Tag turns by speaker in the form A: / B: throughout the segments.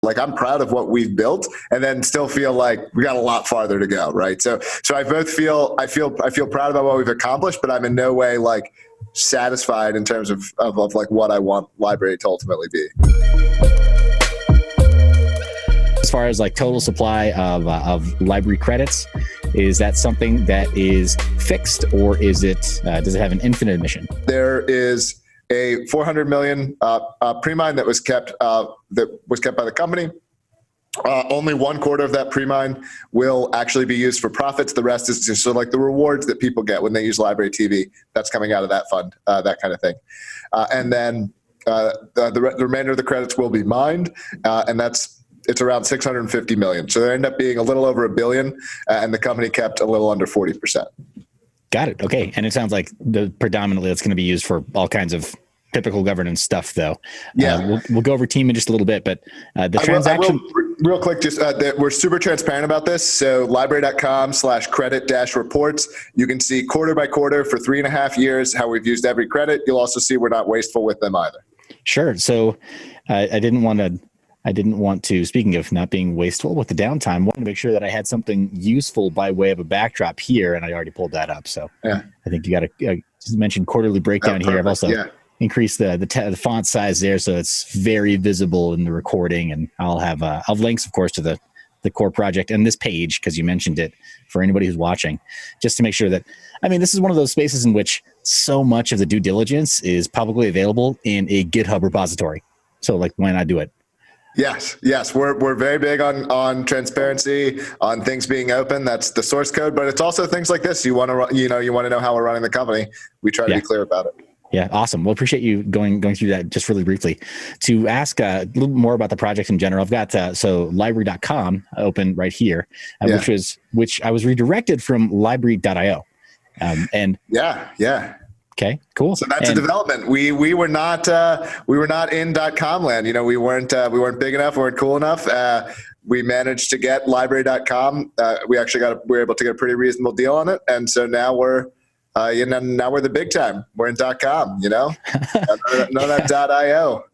A: Like, I'm proud of what we've built, and then still feel like we got a lot farther to go, right? So I I feel proud about what we've accomplished, but I'm in no way like satisfied in terms of like what I want LBRY to ultimately be.
B: As far as like total supply of LBRY credits, is that something that is fixed, or is it does it have an infinite emission?
A: There is a 400 million pre-mine that was kept by the company. Only 1/4 of that pre-mine will actually be used for profits. The rest is just sort of like the rewards that people get when they use LBRY TV. That's coming out of that fund, that kind of thing. And then the remainder of the credits will be mined, and it's around 650 million. So they end up being a little over $1 billion, and the company kept a little under 40%.
B: Got it. Okay. And it sounds like predominantly it's going to be used for all kinds of typical governance stuff, though.
A: Yeah.
B: We'll go over team in just a little bit, but the transaction.
A: Real quick, just we're super transparent about this. So LBRY.com/credit-reports. You can see quarter by quarter for 3.5 years how we've used every credit. You'll also see we're not wasteful with them either.
B: Sure. So I didn't want to, speaking of not being wasteful with the downtime, I wanted to make sure that I had something useful by way of a backdrop here, and I already pulled that up. So yeah. I think you got to just mention quarterly breakdown here. I've also increased the font size there, so it's very visible in the recording, and I'll have links, of course, to the core project and this page, because you mentioned it, for anybody who's watching, just to make sure that, this is one of those spaces in which so much of the due diligence is publicly available in a GitHub repository. So like, why not do it?
A: Yes. We're very big on transparency, on things being open. That's the source code, but it's also things like this. You want to know how we're running the company. We try to be clear about it.
B: Yeah, awesome. Well, appreciate you going through that just really briefly. To ask a little more about the project in general, I've got LBRY.com open right here, which I was redirected from LBRY.io, and yeah. Okay, cool.
A: So that's a development. We were not in .com land. We weren't big enough. We weren't cool enough. We managed to get LBRY.com. We were able to get a pretty reasonable deal on it, and so now we're now we're the big time. We're in .com. None of that .io.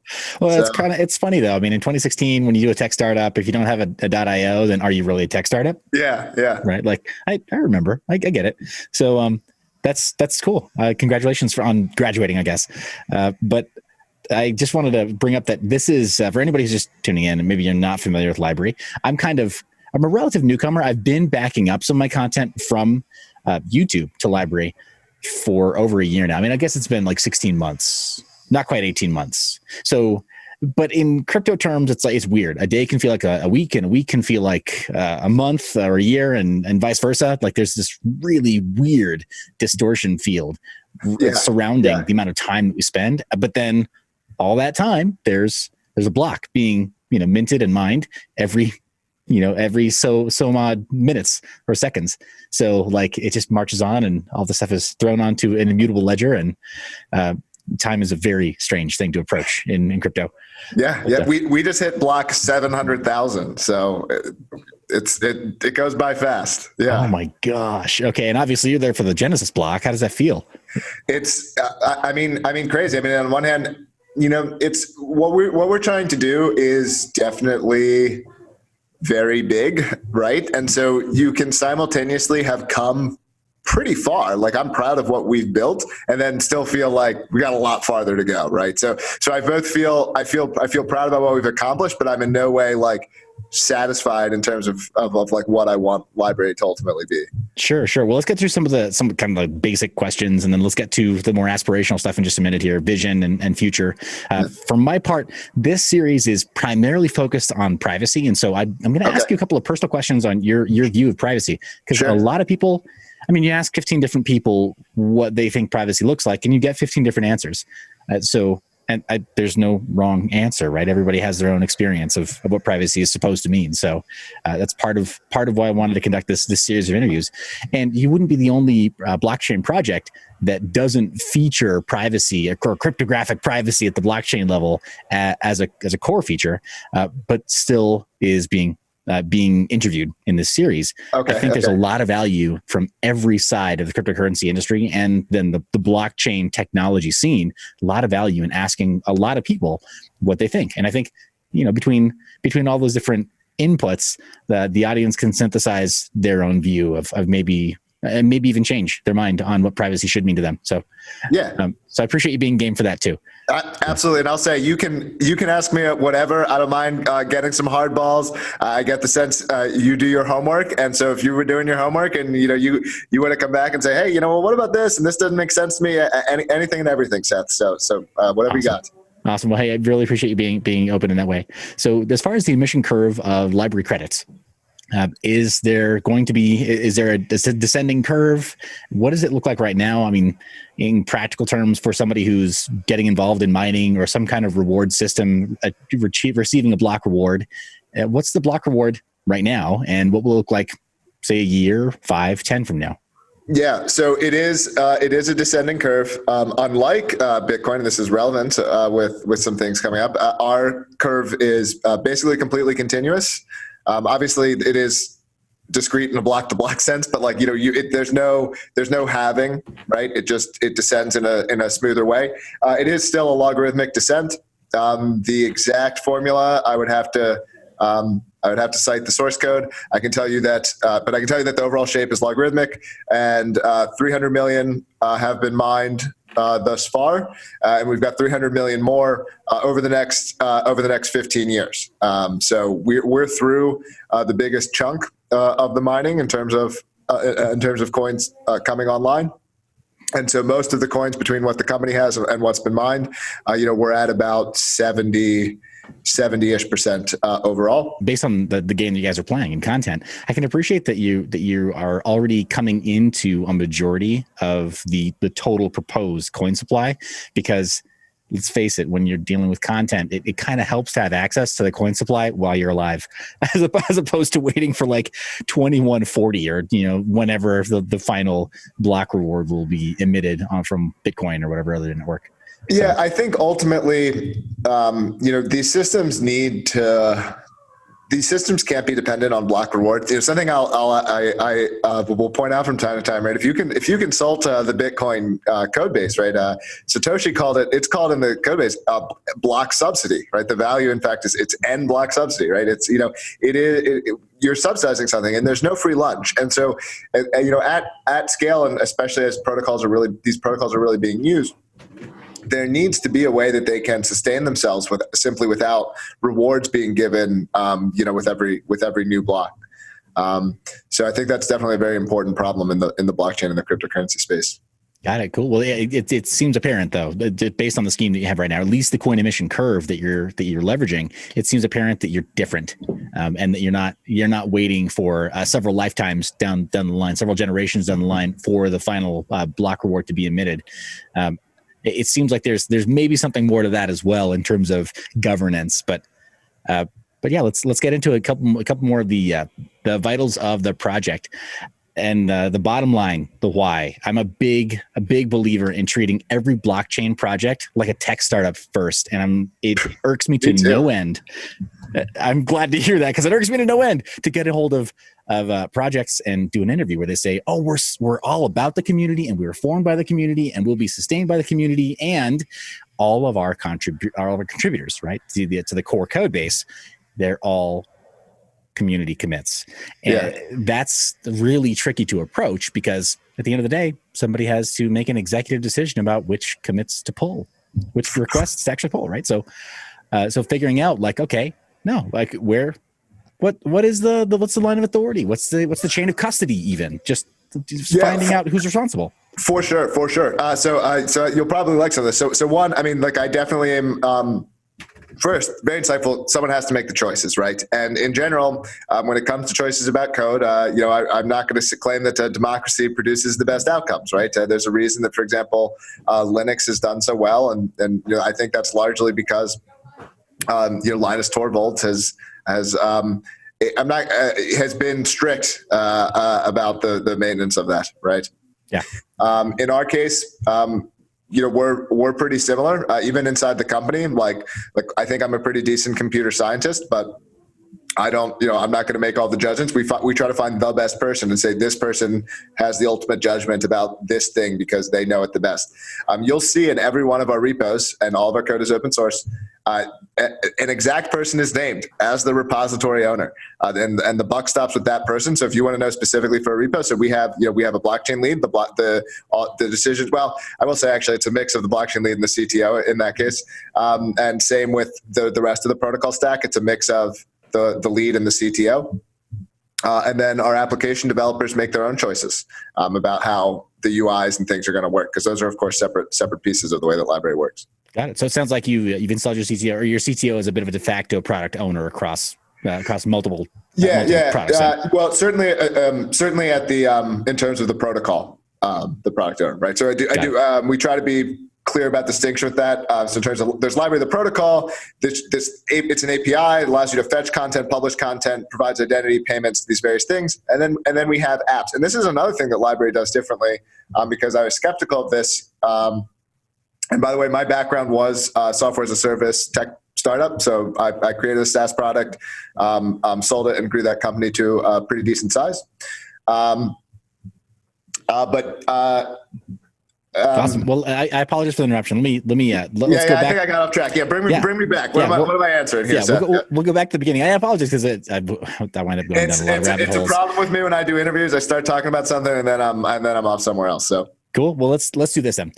B: Well, it's funny though. In 2016, when you do a tech startup, if you don't have a .io, then are you really a tech startup?
A: Yeah.
B: Right. Like I remember. I get it. So that's cool. Congratulations on graduating, I guess. But I just wanted to bring up that this is for anybody who's just tuning in, and maybe you're not familiar with LBRY. I'm a relative newcomer. I've been backing up some of my content from YouTube to LBRY for over a year now. I guess it's been like 16 months, not quite 18 months. So, but in crypto terms, it's weird. A day can feel like a week, and a week can feel like a month or a year, and vice versa. Like there's this really weird distortion field surrounding the amount of time that we spend. But then all that time, there's a block being minted and mined every so odd minutes or seconds. So like it just marches on, and all the stuff is thrown onto an immutable ledger, and time is a very strange thing to approach in crypto.
A: Yeah. We just hit block 700,000. So it goes by fast. Yeah.
B: Oh my gosh. Okay. And obviously you're there for the Genesis block. How does that feel?
A: It's, crazy. On one hand, it's what we're trying to do is definitely very big, right? And so you can simultaneously have come pretty far. Like, I'm proud of what we've built, and then still feel like we got a lot farther to go, right? So I feel proud about what we've accomplished, but I'm in no way like satisfied in terms of like what I want LBRY to ultimately be. Sure.
B: Well, let's get through some kind of like basic questions, and then let's get to the more aspirational stuff in just a minute here, vision and future. For my part, this series is primarily focused on privacy. And so I'm going to ask you a couple of personal questions on your view of privacy, because a lot of people, you ask 15 different people what they think privacy looks like, and you get 15 different answers. There's no wrong answer, right? Everybody has their own experience of what privacy is supposed to mean. So that's part of why I wanted to conduct this series of interviews. And you wouldn't be the only blockchain project that doesn't feature privacy or cryptographic privacy at the blockchain level as a core feature, but still is being interviewed in this series. I think there's a lot of value from every side of the cryptocurrency industry, and then the blockchain technology scene, a lot of value in asking a lot of people what they think. And I think, between all those different inputs, the audience can synthesize their own view of maybe even change their mind on what privacy should mean to them. So so I appreciate you being game for that too.
A: Absolutely. And I'll say, you can ask me whatever. I don't mind getting some hard balls. I get the sense you do your homework. And so if you were doing your homework and, you want to come back and say, hey, well, what about this? And this doesn't make sense to me. Anything and everything, Seth. So whatever you got.
B: Awesome. Well, hey, I really appreciate you being open in that way. So as far as the emission curve of library credits, is there a descending curve? What does it look like right now? I mean, in practical terms, for somebody who's getting involved in mining or some kind of reward system, receiving a block reward, what's the block reward right now? And what will it look like, say, a year, 5, 10 from now?
A: Yeah, so it is a descending curve. Unlike Bitcoin, and this is relevant with some things coming up, our curve is basically completely continuous. Obviously, it is discrete in a block-to-block sense, but there's no halving, right? It descends in a smoother way. It is still a logarithmic descent. The exact formula, I would have to cite the source code. I can tell you that, but I can tell you that the overall shape is logarithmic, and 300 million have been mined thus far, and we've got 300 million more over the next 15 years. So we're through the biggest chunk of the mining in terms of coins coming online. And so most of the coins between what the company has and what's been mined, we're at about 70-ish% overall.
B: Based on the game that you guys are playing and content, I can appreciate that you are already coming into a majority of the total proposed coin supply, because let's face it, when you're dealing with content, it kind of helps to have access to the coin supply while you're alive, as opposed to waiting for like 2140 or whenever the final block reward will be emitted from Bitcoin or whatever other network.
A: Yeah, I think ultimately, these systems can't be dependent on block rewards. Something I will point out from time to time, right? If you consult the Bitcoin code base, right? Satoshi it's called in the code base block subsidy, right? The value, in fact, it's N block subsidy, right? It's you're subsidizing something, and there's no free lunch. And so, at scale, and especially as these protocols are really being used, there needs to be a way that they can sustain themselves without rewards being given, with every new block. So I think that's definitely a very important problem in the blockchain and the cryptocurrency space.
B: Got it. Cool. Well, it seems apparent though, based on the scheme that you have right now, at least the coin emission curve that you're leveraging, it seems apparent that you're different, and that you're not waiting for several lifetimes down the line, several generations down the line for the final block reward to be emitted. It seems like there's maybe something more to that as well in terms of governance, but yeah, let's get into a couple more of the vitals of the project and the bottom line, the why. I'm a big believer in treating every blockchain project like a tech startup first, and it irks me to no end. I'm glad to hear that, because it irks me to no end to get a hold of projects and do an interview where they say, "Oh, we're all about the community, and we were formed by the community, and we'll be sustained by the community, and all of our contributors, right, to the core code base, they're all community commits." And that's really tricky to approach, because at the end of the day, somebody has to make an executive decision about which commits to pull, which requests to actually pull, right? So figuring out what is what's the line of authority? What's the chain of custody? Even just finding out who's responsible. For sure.
A: So you'll probably like some of this. So one, I mean, I definitely am. First, very insightful. Someone has to make the choices, right? And in general, when it comes to choices about code, I'm not going to claim that democracy produces the best outcomes, right? There's a reason that, for example, Linux has done so well, and I think that's largely because Linus Torvalds has been strict about the maintenance of that, right?
B: Yeah.
A: In our case, we're pretty similar, even inside the company. Like I think I'm a pretty decent computer scientist, but I don't, I'm not going to make all the judgments. We try to find the best person and say, this person has the ultimate judgment about this thing because they know it the best. You'll see in every one of our repos, and all of our code is open source, an exact person is named as the repository owner, and the buck stops with that person. So if you want to know specifically for a repo, so we have a blockchain lead, the decisions. Well, I will say actually it's a mix of the blockchain lead and the CTO in that case, and same with the rest of the protocol stack. It's a mix of the lead and the CTO. And then our application developers make their own choices about how the UIs and things are going to work, because those are, of course, separate pieces of the way that LBRY works.
B: Got it. So it sounds like you've installed your CTO, or your CTO is a bit of a de facto product owner across multiple. Products.
A: Well, certainly at the in terms of the protocol, the product owner, right? So we try to be clear about distinction with that. So in terms of, there's LBRY, the protocol, it's an API. It allows you to fetch content, publish content, provides identity, payments, these various things. And then we have apps. And this is another thing that LBRY does differently, because I was skeptical of this. And by the way, my background was software as a service tech startup. So I created a SaaS product, sold it, and grew that company to a pretty decent size.
B: Awesome. Well, I apologize for the interruption. let's go back.
A: I think I got off track. Yeah, bring me back. What am I answering here?
B: We'll go back to the beginning. I apologize because I wind up going down a lot of rabbit holes.
A: It's a problem with me when I do interviews. I start talking about something and then I'm off somewhere else. So
B: cool. Well, let's do this then.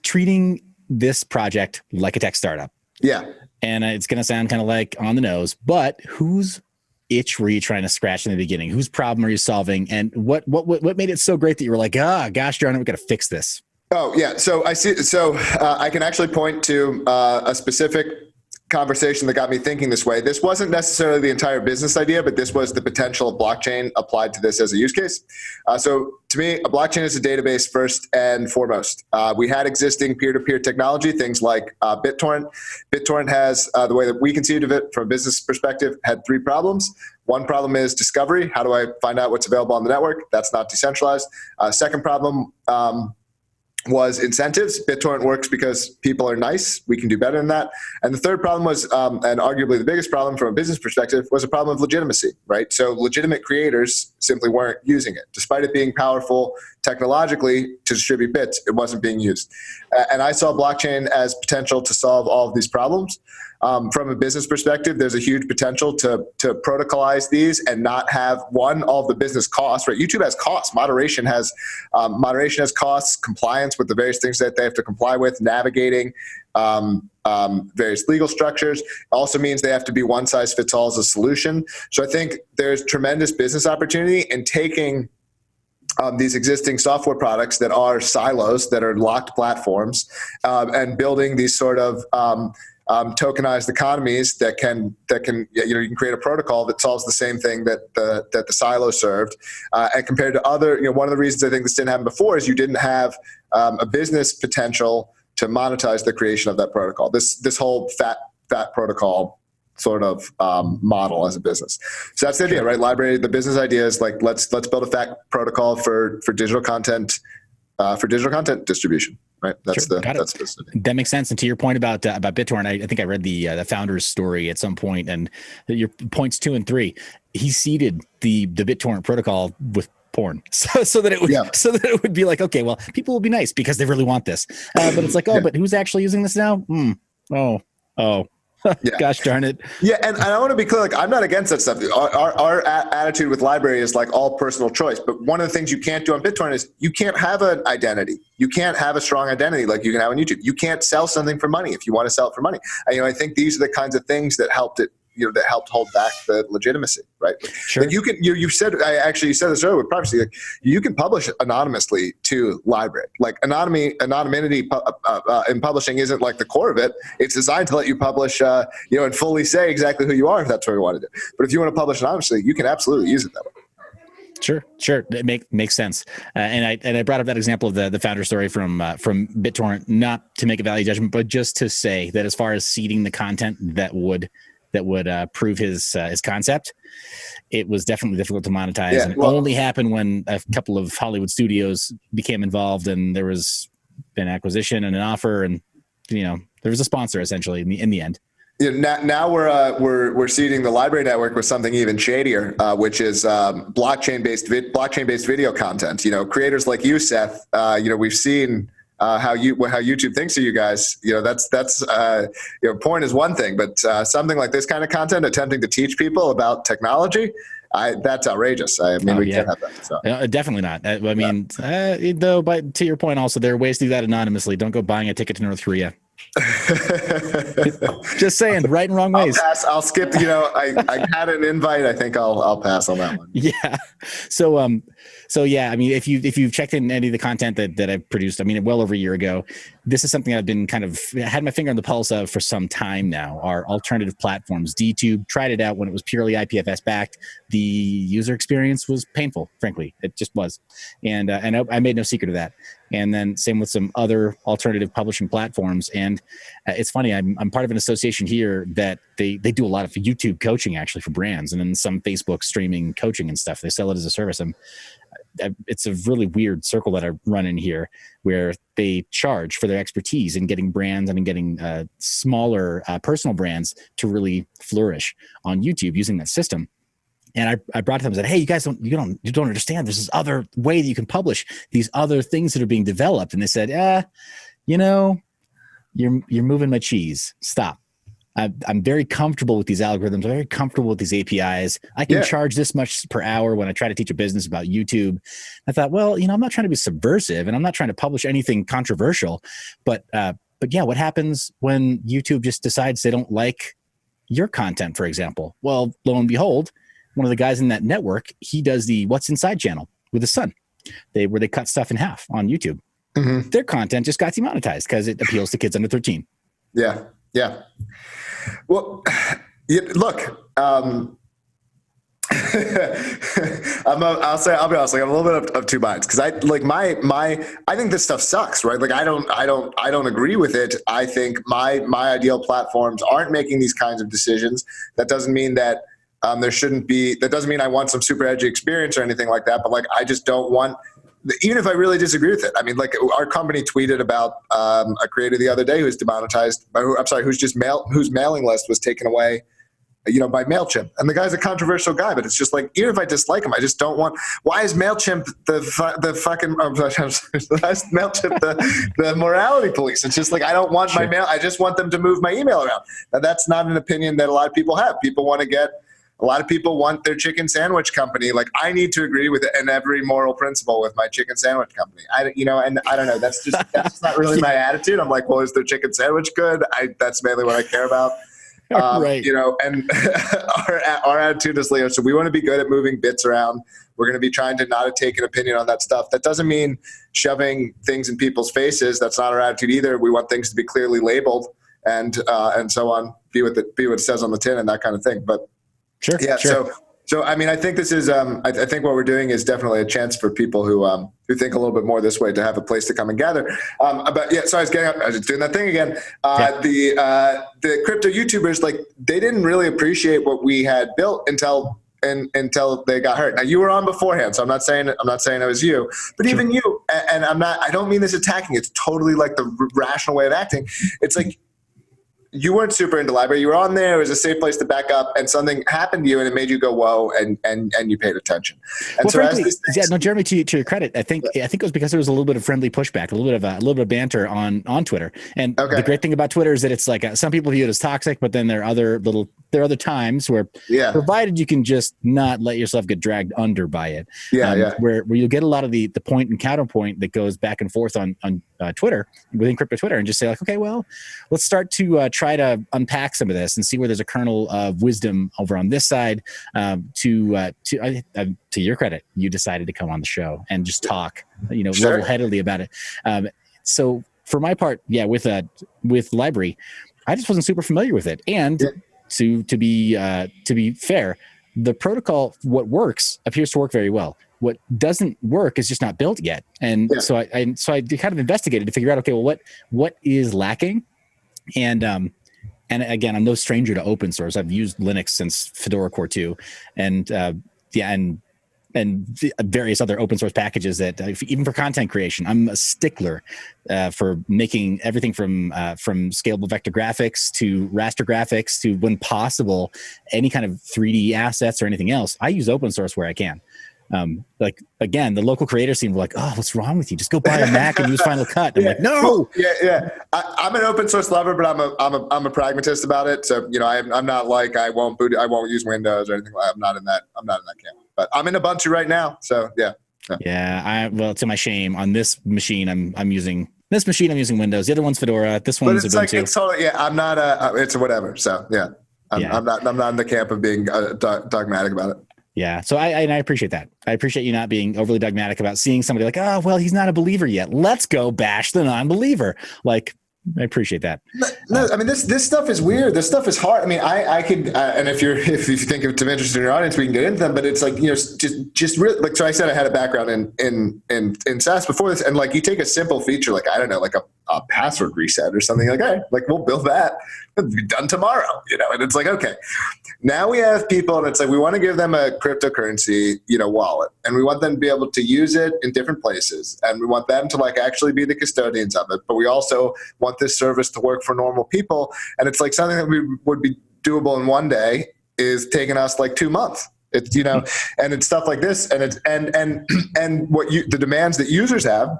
B: Treating this project like a tech startup.
A: Yeah.
B: And it's going to sound kind of like on the nose, but whose itch were you trying to scratch in the beginning? Whose problem are you solving? And what made it so great that you were like, gosh darn it, we got to fix this?
A: Oh yeah. So I see. So I can actually point to a specific conversation that got me thinking this way. This wasn't necessarily the entire business idea, but this was the potential of blockchain applied to this as a use case. So to me, a blockchain is a database first and foremost. We had existing peer-to-peer technology, things like BitTorrent. BitTorrent has, the way that we conceived of it from a business perspective, had three problems. One problem is discovery. How do I find out what's available on the network? That's not decentralized. Second problem was incentives. BitTorrent works because people are nice. We can do better than that. And the third problem was, and arguably the biggest problem from a business perspective, was a problem of legitimacy, right? So legitimate creators simply weren't using it. Despite it being powerful technologically to distribute bits, it wasn't being used. And I saw blockchain as potential to solve all of these problems. From a business perspective, there's a huge potential to protocolize these and not have all of the business costs, right? YouTube has costs. Moderation has costs, compliance with the various things that they have to comply with, navigating various legal structures. Also means they have to be one size fits all as a solution. So I think there's tremendous business opportunity in taking these existing software products that are silos, that are locked platforms, and building these sort of tokenized economies that can you can create a protocol that solves the same thing that the silo served. And compared to other, one of the reasons I think this didn't happen before is you didn't have a business potential to monetize the creation of that protocol. This whole fat protocol sort of model as a business. So that's the idea, right? LBRY, the business idea is like let's build a fat protocol for digital content distribution. Right. That's
B: sure.
A: That
B: makes sense. And to your point about BitTorrent, I think I read the founder's story at some point, and your points 2 and 3, he seeded the BitTorrent protocol with porn, so that it would be like, okay, well, people will be nice because they really want this, but it's like, but who's actually using this now? Gosh darn it.
A: Yeah, and I want to be clear, like, I'm not against that stuff. Our attitude with LBRY is like all personal choice. But one of the things you can't do on BitTorrent is you can't have an identity. You can't have a strong identity like you can have on YouTube. You can't sell something for money if you want to sell it for money. And, I think these are the kinds of things that helped it, that helped hold back the legitimacy, right?
B: Sure.
A: Like you said this earlier with privacy. Like, you can publish anonymously to LBRY. Like anonymity in publishing isn't like the core of it. It's designed to let you publish, and fully say exactly who you are if that's what you want to do. But if you want to publish anonymously, you can absolutely use it that way.
B: Sure. It makes sense. And I brought up that example of the founder story from BitTorrent, not to make a value judgment, but just to say that as far as seeding the content that would prove his concept, it was definitely difficult to monetize. Yeah, and it only happened when a couple of Hollywood studios became involved, and there was an acquisition and an offer, and there was a sponsor essentially in the end.
A: Now we're seeding the LBRY network with something even shadier, which is blockchain based video content. Creators like you, Seth. We've seen how YouTube thinks of you guys, that's porn is one thing, but something like this kind of content attempting to teach people about technology, that's outrageous. I mean, we can't have that. So.
B: Definitely not. I mean, though, but to your point, also there are ways to do that anonymously. Don't go buying a ticket to North Korea. Just saying, right and wrong ways.
A: I'll skip. I had an invite. I think I'll pass on that one.
B: Yeah. So yeah. I mean, if you've checked in any of the content that I've produced, I mean, well over a year ago, this is something I've been kind of had my finger on the pulse of for some time now. Our alternative platforms, DTube, tried it out when it was purely IPFS backed. The user experience was painful, frankly. It just was, and I made no secret of that. And then same with some other alternative publishing platforms. And it's funny, I'm part of an association here that they do a lot of YouTube coaching actually for brands, and then some Facebook streaming coaching and stuff. They sell it as a service. It's a really weird circle that I run in here where they charge for their expertise in getting brands and in getting smaller personal brands to really flourish on YouTube using that system. And I brought to them and said, hey, you guys don't understand. There's this other way that you can publish these other things that are being developed. And they said, you're moving my cheese. Stop. I'm very comfortable with these algorithms. I'm very comfortable with these APIs. I can charge this much per hour when I try to teach a business about YouTube. I thought, well, I'm not trying to be subversive and I'm not trying to publish anything controversial, but yeah, what happens when YouTube just decides they don't like your content, for example? Well, lo and behold, one of the guys in that network, he does the What's Inside channel with his son, where they cut stuff in half on YouTube. Mm-hmm. Their content just got demonetized because it appeals to kids under 13.
A: Yeah. Yeah. Well, look, I'll be honest. Like, I'm a little bit of two minds because I think this stuff sucks, right? Like, I don't agree with it. I think my ideal platforms aren't making these kinds of decisions. That doesn't mean that there shouldn't be. That doesn't mean I want some super edgy experience or anything like that. But like, I just don't want. Even if I really disagree with it, I mean, like our company tweeted about a creator the other day who's demonetized. Whose mailing list was taken away, by MailChimp. And the guy's a controversial guy, but it's just like, even if I dislike him, I just don't want. Why is MailChimp the morality police? It's just like, I don't want my mail. I just want them to move my email around. Now, that's not an opinion that a lot of people have. A lot of people want their chicken sandwich company. Like, I need to agree with it in every moral principle with my chicken sandwich company. And I don't know. That's just not really my attitude. I'm like, well, is their chicken sandwich good? That's mainly what I care about.
B: Right.
A: And our attitude is, Leo, so we want to be good at moving bits around. We're going to be trying to not take an opinion on that stuff. That doesn't mean shoving things in people's faces. That's not our attitude either. We want things to be clearly labeled and so on. Be what it says on the tin and that kind of thing. But
B: Sure.
A: Yeah. Sure. So I mean, I think this is. I think what we're doing is definitely a chance for people who think a little bit more this way to have a place to come and gather. But yeah, so I was doing that thing again. The crypto YouTubers, like, they didn't really appreciate what we had built until they got hurt. Now, you were on beforehand, so I'm not saying it was you, but sure. Even you. And I don't mean this attacking. It's totally like the rational way of acting. It's like, you weren't super into LBRY. You were on there. It was a safe place to back up, and something happened to you, and it made you go, "Whoa!" and you paid attention. And
B: well, frankly, Jeremy, to your credit, I think it was because there was a little bit of friendly pushback, a little bit of banter on Twitter. And the great thing about Twitter is that it's like some people view it as toxic, but then there are other times where, provided you can just not let yourself get dragged under by it, where you'll get a lot of the point and counterpoint that goes back and forth on Twitter, within crypto Twitter, and just say like, okay, well, let's start to try to unpack some of this and see where there's a kernel of wisdom over on this side. To your credit, you decided to come on the show and just talk, level-headedly about it. So for my part, with LBRY, I just wasn't super familiar with it, and to be fair, the protocol, what works, appears to work very well. What doesn't work is just not built yet. And so I kind of investigated to figure out, okay, well, what is lacking? And again, I'm no stranger to open source. I've used Linux since Fedora Core 2 and various other open source packages that even for content creation, I'm a stickler for making everything from scalable vector graphics to raster graphics to, when possible, any kind of 3D assets or anything else. I use open source where I can. Like again, the local creator scene were like, oh, what's wrong with you? Just go buy a Mac and use Final Cut. I'm like, no.
A: Well, yeah. I'm an open source lover, but I'm a pragmatist about it. So I'm not like I won't use Windows or anything. I'm not in that camp. But I'm in Ubuntu right now. So yeah.
B: Well, to my shame, on this machine, I'm using Windows. The other one's Fedora. This one's Ubuntu.
A: Like it's totally I'm not it's whatever. So yeah. I'm not in the camp of being dogmatic about it.
B: Yeah. So I appreciate that. I appreciate you not being overly dogmatic about seeing somebody like, oh, well, he's not a believer yet. Let's go bash the non-believer. Like, I appreciate that.
A: No, I mean, this stuff is weird. This stuff is hard. I mean, I could, and if you think it's of interest in your audience, we can get into them, but it's like, just really, like, so I said, I had a background in SaaS before this, and like, you take a simple feature, like, I don't know, like a password reset or something, like, hey, like we'll build that. It'll be done tomorrow, and it's like, okay, now we have people, and it's like, we want to give them a cryptocurrency, wallet, and we want them to be able to use it in different places, and we want them to like actually be the custodians of it, but we also want this service to work for normal people, and it's like something that would be doable in one day is taking us like 2 months. It's and it's stuff like this, and it's and what the demands that users have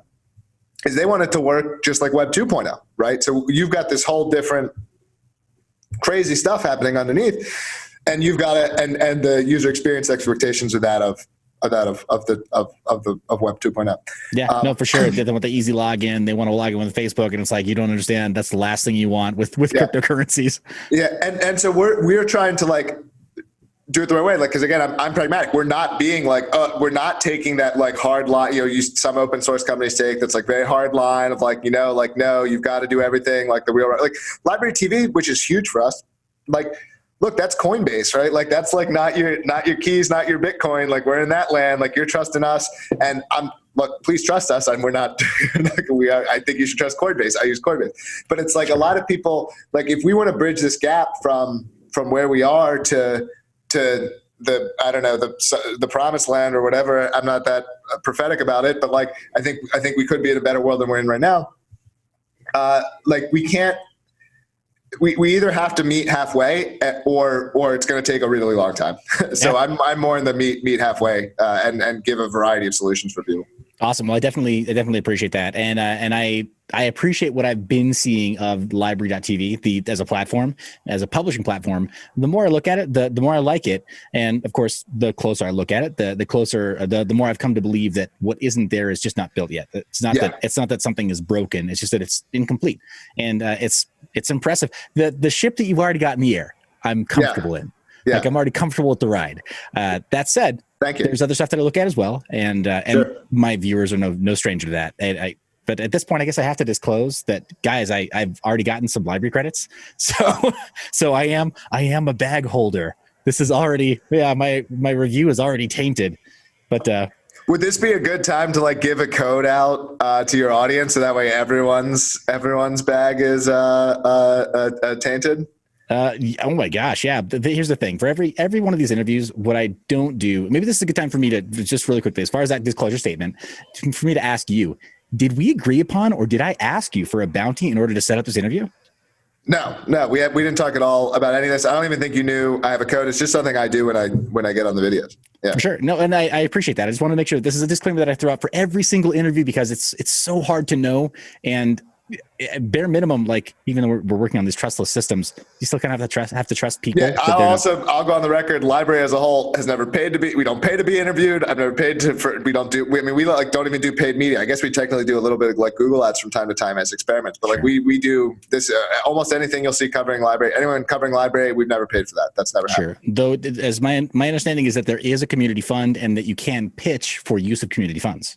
A: is they want it to work just like Web 2.0, right? So you've got this whole different crazy stuff happening underneath, and you've got it, and the user experience expectations are that of Web 2.0.
B: Yeah, no, for sure. They want the easy login. They want to log in with Facebook, and it's like, you don't understand. That's the last thing you want with cryptocurrencies. Yeah,
A: and so we're trying to like do it the right way, like, because again, I'm pragmatic. We're not being like, we're not taking that like hard line, some open source companies take that's like very hard line of like, like, no, you've got to do everything like the real, like LBRY TV, which is huge for us. Like, look, that's Coinbase, right? Like, that's like not your keys, not your Bitcoin. Like, we're in that land. Like, you're trusting us, and look, please trust us. And we're not. I think you should trust Coinbase. I use Coinbase, but it's like a lot of people. Like, if we want to bridge this gap from where we are to the, I don't know, the promised land or whatever. I'm not that prophetic about it, but like, I think we could be in a better world than we're in right now. Like, we can't. We either have to meet halfway, or it's going to take a really long time. So yeah. I'm more in the meet halfway and give a variety of solutions for people.
B: Awesome. Well, I definitely appreciate that, and I appreciate what I've been seeing of LBRY.TV as a platform, as a publishing platform. The more I look at it, the more I like it, and of course, the closer I look at it, the more I've come to believe that what isn't there is just not built yet. It's not that something is broken. It's just that it's incomplete, and it's impressive. The ship that you've already got in the air, I'm comfortable in. Yeah. Like, I'm already comfortable with the ride. That said,
A: thank you.
B: There's other stuff that I look at as well, and
A: sure.
B: My viewers are no stranger to that. But at this point, I guess I have to disclose that, guys, I've already gotten some LBRY credits, so I am a bag holder. This is already my review is already tainted, but.
A: Would this be a good time to like give a code out to your audience so that way everyone's bag is tainted?
B: Oh my gosh, yeah. Here's the thing: for every one of these interviews, what I don't do, maybe this is a good time for me to just really quickly, as far as that disclosure statement, for me to ask you: did we agree upon, or did I ask you for a bounty in order to set up this interview?
A: No, we didn't talk at all about any of this. I don't even think you knew I have a code. It's just something I do when I get on the videos. Yeah,
B: for sure. No, and I appreciate that. I just want to make sure this is a disclaimer that I throw out for every single interview, because it's so hard to know, and bare minimum, like, even though we're working on these trustless systems, you still kind of have to trust people.
A: Yeah, I'll go on the record. LBRY as a whole has never paid to be. We don't pay to be interviewed. I've never paid to. We don't don't even do paid media. I guess we technically do a little bit of like Google ads from time to time as experiments, but like we do this. Almost anything you'll see covering LBRY, anyone covering LBRY, we've never paid for that. That's never happened.
B: Though, as my understanding is that there is a community fund, and that you can pitch for use of community funds.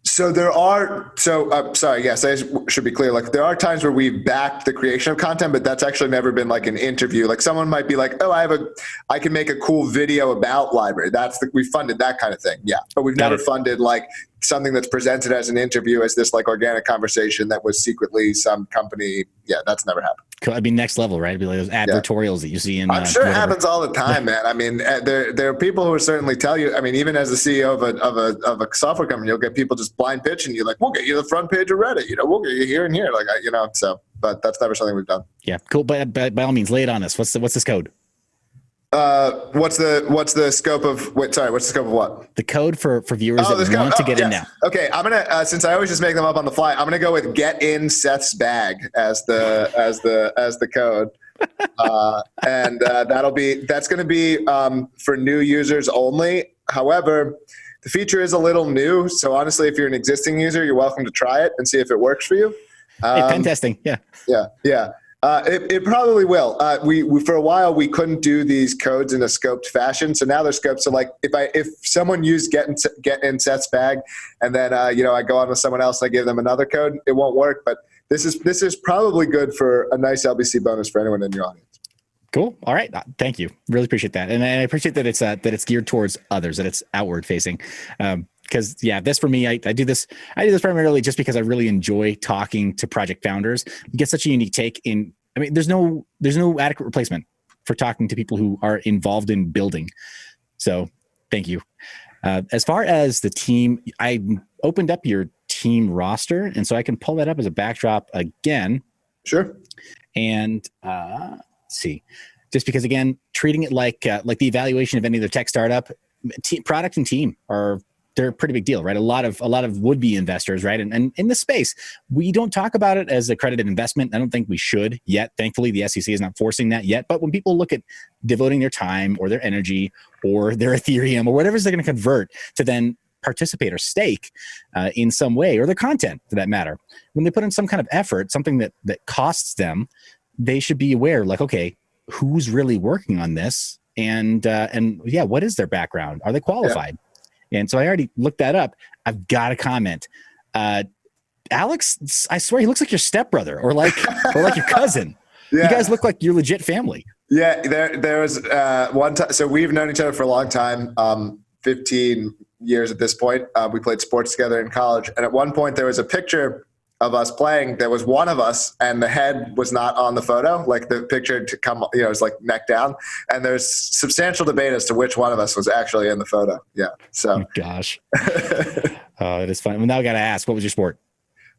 A: So there are, sorry, yes, I should be clear. Like, there are times where we've backed the creation of content, but that's actually never been like an interview. Like, someone might be like, oh, I can make a cool video about LBRY. We funded that kind of thing. Yeah. But we've never funded like something that's presented as an interview, as this like organic conversation that was secretly some company. Yeah, that's never happened.
B: I mean, next level, right? It'd be like those advertorials that you see in.
A: I'm sure it happens all the time, man. I mean, there are people who will certainly tell you. I mean, even as the CEO of a software company, you'll get people just blind pitching you, like, we'll get you the front page of Reddit. We'll get you here and here, like, So, but that's never something we've done.
B: Yeah, cool. But by all means, lay it on us. What's this code?
A: What's the scope of what's the scope of what?
B: The code for viewers that want to get in now.
A: Okay, I'm gonna since I always just make them up on the fly, I'm gonna go with get in Seth's bag as the code. And that's going to be for new users only. However, the feature is a little new. So honestly, if you're an existing user, you're welcome to try it and see if it works for you.
B: Pen testing. Yeah.
A: Yeah. It probably will. We for a while we couldn't do these codes in a scoped fashion, so now they're scoped. So like if someone used get in Seth's bag, and then I go on with someone else and I give them another code, it won't work. But this is probably good for a nice LBC bonus for anyone in your audience.
B: Cool. All right. Thank you. Really appreciate that, and I appreciate that it's geared towards others, that it's outward facing. Because this for me, I do this primarily just because I really enjoy talking to project founders. You get such a unique take in. I mean, there's no adequate replacement for talking to people who are involved in building. So, thank you. As far as the team, I opened up your team roster, and so I can pull that up as a backdrop again.
A: Sure.
B: And let's see, just because again, treating it like the evaluation of any other tech startup, product and team they're a pretty big deal, right? A lot of would-be investors, right? And in this space, we don't talk about it as accredited investment. I don't think we should yet. Thankfully, the SEC is not forcing that yet. But when people look at devoting their time or their energy or their Ethereum or whatever they're going to convert to then participate or stake in some way, or their content for that matter, when they put in some kind of effort, something that costs them, they should be aware, like, okay, who's really working on this? And what is their background? Are they qualified? Yeah. And so I already looked that up. I've got a comment. Alex, I swear he looks like your stepbrother or like your cousin. Yeah. You guys look like you're legit family.
A: Yeah, there was one time. So we've known each other for a long time, 15 years at this point. We played sports together in college. And at one point there was a picture of us playing. There was one of us and the head was not on the photo, like the picture to come, it was like neck down. And there's substantial debate as to which one of us was actually in the photo. Yeah. So.
B: Oh, gosh. Oh, it is fun. Well, now I got to ask, what was your sport?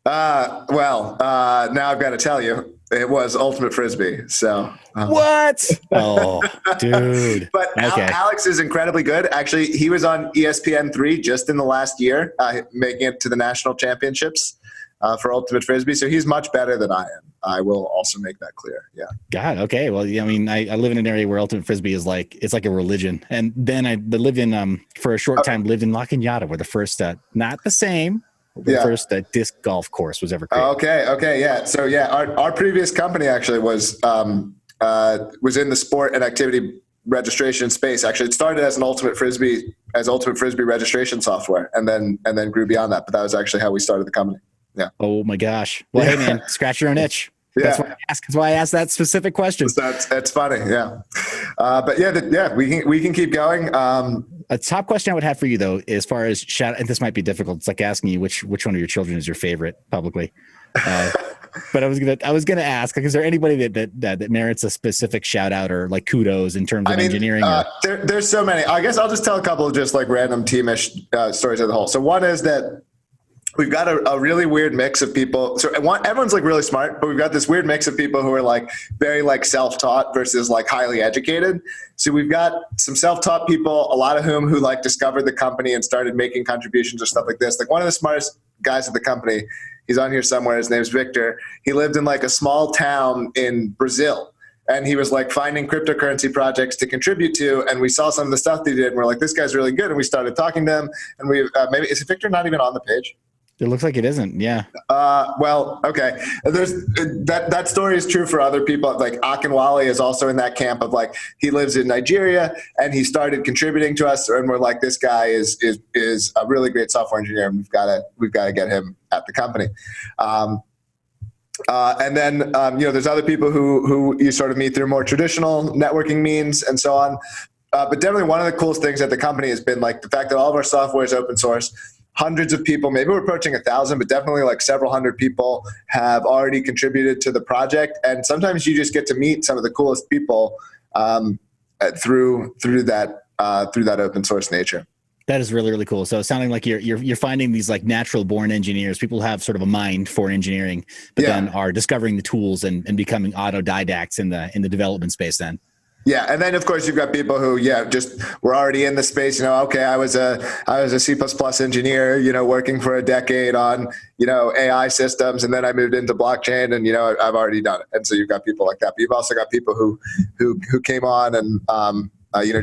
A: Now I've got to tell you, it was Ultimate Frisbee. So.
B: What? Oh, dude.
A: But okay. Alex is incredibly good. Actually, he was on ESPN3 just in the last year, making it to the national championships. For Ultimate Frisbee. So he's much better than I am. I will also make that clear. Yeah.
B: God. Okay. Well, I mean, I live in an area where Ultimate Frisbee is it's like a religion. And then I lived in, for a short time, lived in La Cañada, where the first, not the same, the first disc golf course was ever created.
A: Okay. Yeah. So yeah, our previous company actually was in the sport and activity registration space. Actually, it started as Ultimate Frisbee registration software and then grew beyond that. But that was actually how we started the company. Yeah.
B: Oh my gosh. Well, hey man, scratch your own itch. That's why I asked that specific question.
A: That's funny. Yeah. But we can keep going.
B: A top question I would have for you though, as far as shout, and this might be difficult. It's like asking you which one of your children is your favorite publicly. But I was gonna ask, like, is there anybody that merits a specific shout out or like kudos in terms of engineering?
A: There's so many. I guess I'll just tell a couple of just like random teamish stories of the whole. So one is that we've got a really weird mix of people. So everyone's like really smart, but we've got this weird mix of people who are like very like self-taught versus like highly educated. So we've got some self-taught people, a lot of whom who like discovered the company and started making contributions or stuff like this. Like one of the smartest guys at the company, he's on here somewhere. His name's Victor. He lived in like a small town in Brazil. And he was like finding cryptocurrency projects to contribute to. And we saw some of the stuff they did. And we're like, this guy's really good. And we started talking to him. And we maybe, is Victor not even on the page?
B: It looks like it isn't. Yeah.
A: Well, okay. There's that story is true for other people. Like Akinwale is also in that camp of like, he lives in Nigeria and he started contributing to us. And we're like, this guy is a really great software engineer. And we've got to get him at the company. And then, there's other people who you sort of meet through more traditional networking means and so on. But definitely one of the coolest things at the company has been like the fact that all of our software is open source. Hundreds of people, maybe we're approaching 1,000, but definitely like several hundred people have already contributed to the project. And sometimes you just get to meet some of the coolest people through that open source nature.
B: That is really, really cool. So it's sounding like you're finding these like natural born engineers. People have sort of a mind for engineering, but then are discovering the tools and becoming autodidacts in the development space then.
A: Yeah, and then of course you've got people who, just were already in the space. Okay, I was a C++ engineer, working for a decade on AI systems, and then I moved into blockchain, and I've already done it. And so you've got people like that. But you've also got people who came on and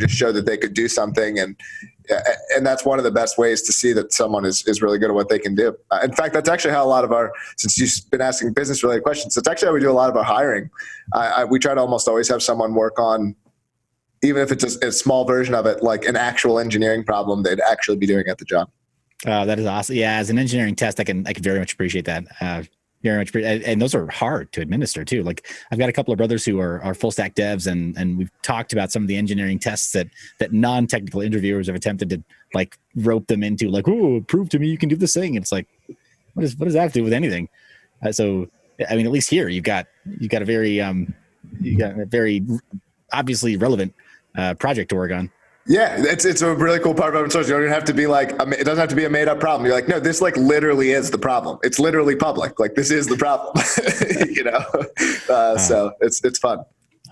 A: just showed that they could do something, and that's one of the best ways to see that someone is really good at what they can do. In fact, that's actually how a lot of since you've been asking business-related questions, that's actually how we do a lot of our hiring. We try to almost always have someone work on, even if it's just a small version of it, like an actual engineering problem they'd actually be doing at the job.
B: That is awesome. Yeah, as an engineering test, I can very much appreciate that. Very much, and those are hard to administer too. Like I've got a couple of brothers who are full stack devs, and we've talked about some of the engineering tests that non-technical interviewers have attempted to like rope them into, like, oh, prove to me you can do this thing. And it's like, what does that have to do with anything? So I mean, at least here you've got a very obviously relevant project to work on.
A: Yeah, it's a really cool part of open source. You don't even have to be like, it doesn't have to be a made up problem. You're like, no, this like literally is the problem. It's literally public. Like this is the problem, so it's fun.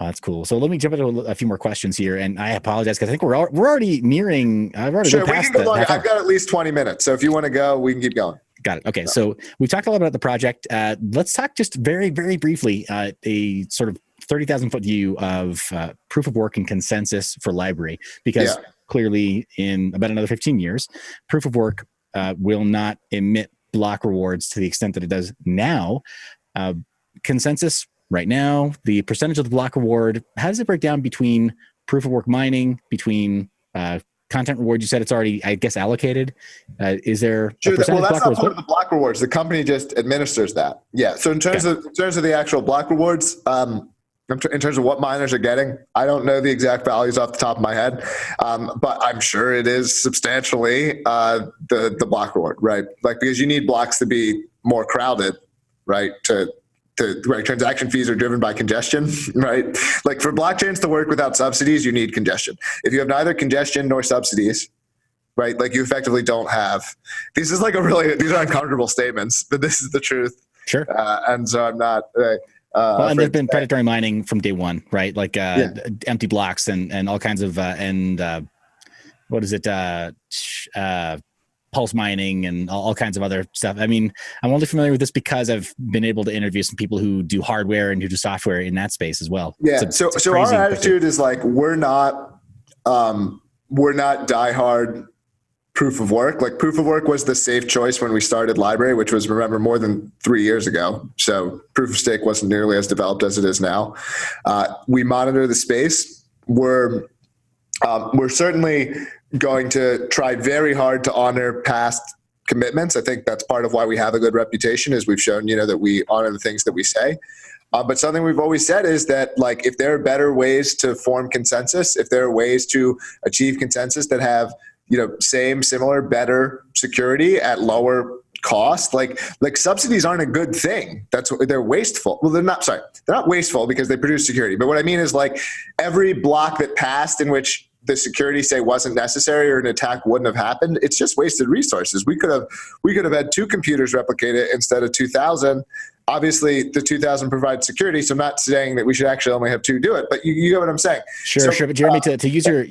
B: Oh, that's cool. So let me jump into a few more questions here, and I apologize because I think we're already nearing. I've already
A: sure,
B: past
A: we can go long. I've got at least 20 minutes. So if you want to go, we can keep going.
B: Got it. Okay, so we talked a lot about the project. Let's talk just very, very briefly a sort of 30,000 foot view of proof of work and consensus for LBRY, because clearly in about another 15 years, proof of work will not emit block rewards to the extent that it does now. Consensus right now, the percentage of the block reward, how does it break down between proof of work mining, between content reward? You said it's already, I guess, allocated. Is there
A: sure, that's not part of the block rewards. The company just administers that. Yeah. So in terms of the actual block rewards, in terms of what miners are getting, I don't know the exact values off the top of my head, but I'm sure it is substantially the block reward, right? Like because you need blocks to be more crowded, right? Right, transaction fees are driven by congestion, right? Like for blockchains to work without subsidies, you need congestion. If you have neither congestion nor subsidies, right, like you effectively don't have. These are uncomfortable statements, but this is the truth.
B: Sure.
A: And so I'm not.
B: And there's been predatory mining from day one, right? Like empty blocks and all kinds of what is it? Pulse mining and all kinds of other stuff. I mean, I'm only familiar with this because I've been able to interview some people who do hardware and who do software in that space as well.
A: Yeah. So our attitude is like we're not diehard proof of work. Like proof of work was the safe choice when we started LBRY, which was, remember, more than 3 years ago. So proof of stake wasn't nearly as developed as it is now. We monitor the space. We're certainly going to try very hard to honor past commitments. I think that's part of why we have a good reputation, is we've shown, that we honor the things that we say. But something we've always said is that, like, if there are better ways to form consensus, if there are ways to achieve consensus that have, similar, better security at lower cost, like subsidies aren't a good thing. They're wasteful. Well, they're not wasteful because they produce security. But what I mean is, like, every block that passed in which the security, say, wasn't necessary or an attack wouldn't have happened, it's just wasted resources. We could have had 2 computers replicate it instead of 2,000. Obviously, the 2,000 provides security, so I'm not saying that we should actually only have 2 do it, but you get what I'm saying.
B: Sure. But Jeremy, to use your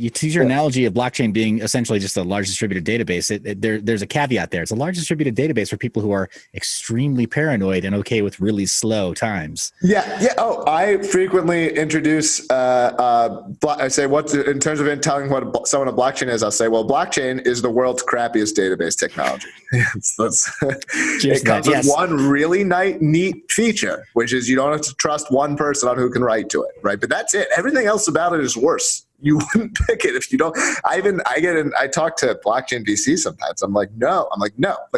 B: analogy of blockchain being essentially just a large distributed database, there's a caveat there. It's a large distributed database for people who are extremely paranoid and okay with really slow times.
A: Yeah. Oh, I frequently introduce. I say, what in terms of telling what someone a blockchain is, I'll say, well, blockchain is the world's crappiest database technology. It comes with one really neat feature, which is you don't have to trust one person on who can write to it, right? But that's it. Everything else about it is worse. You wouldn't pick it if you don't. I talk to blockchain VCs sometimes. I'm like, no. Like,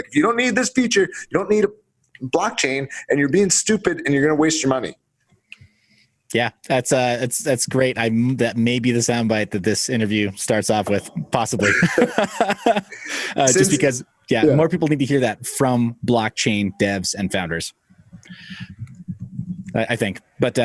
A: if you don't need this feature, you don't need a blockchain, and you're being stupid, and you're going to waste your money.
B: Yeah, that's great. That may be the soundbite that this interview starts off with, possibly. Just because, more people need to hear that from blockchain devs and founders, I think. But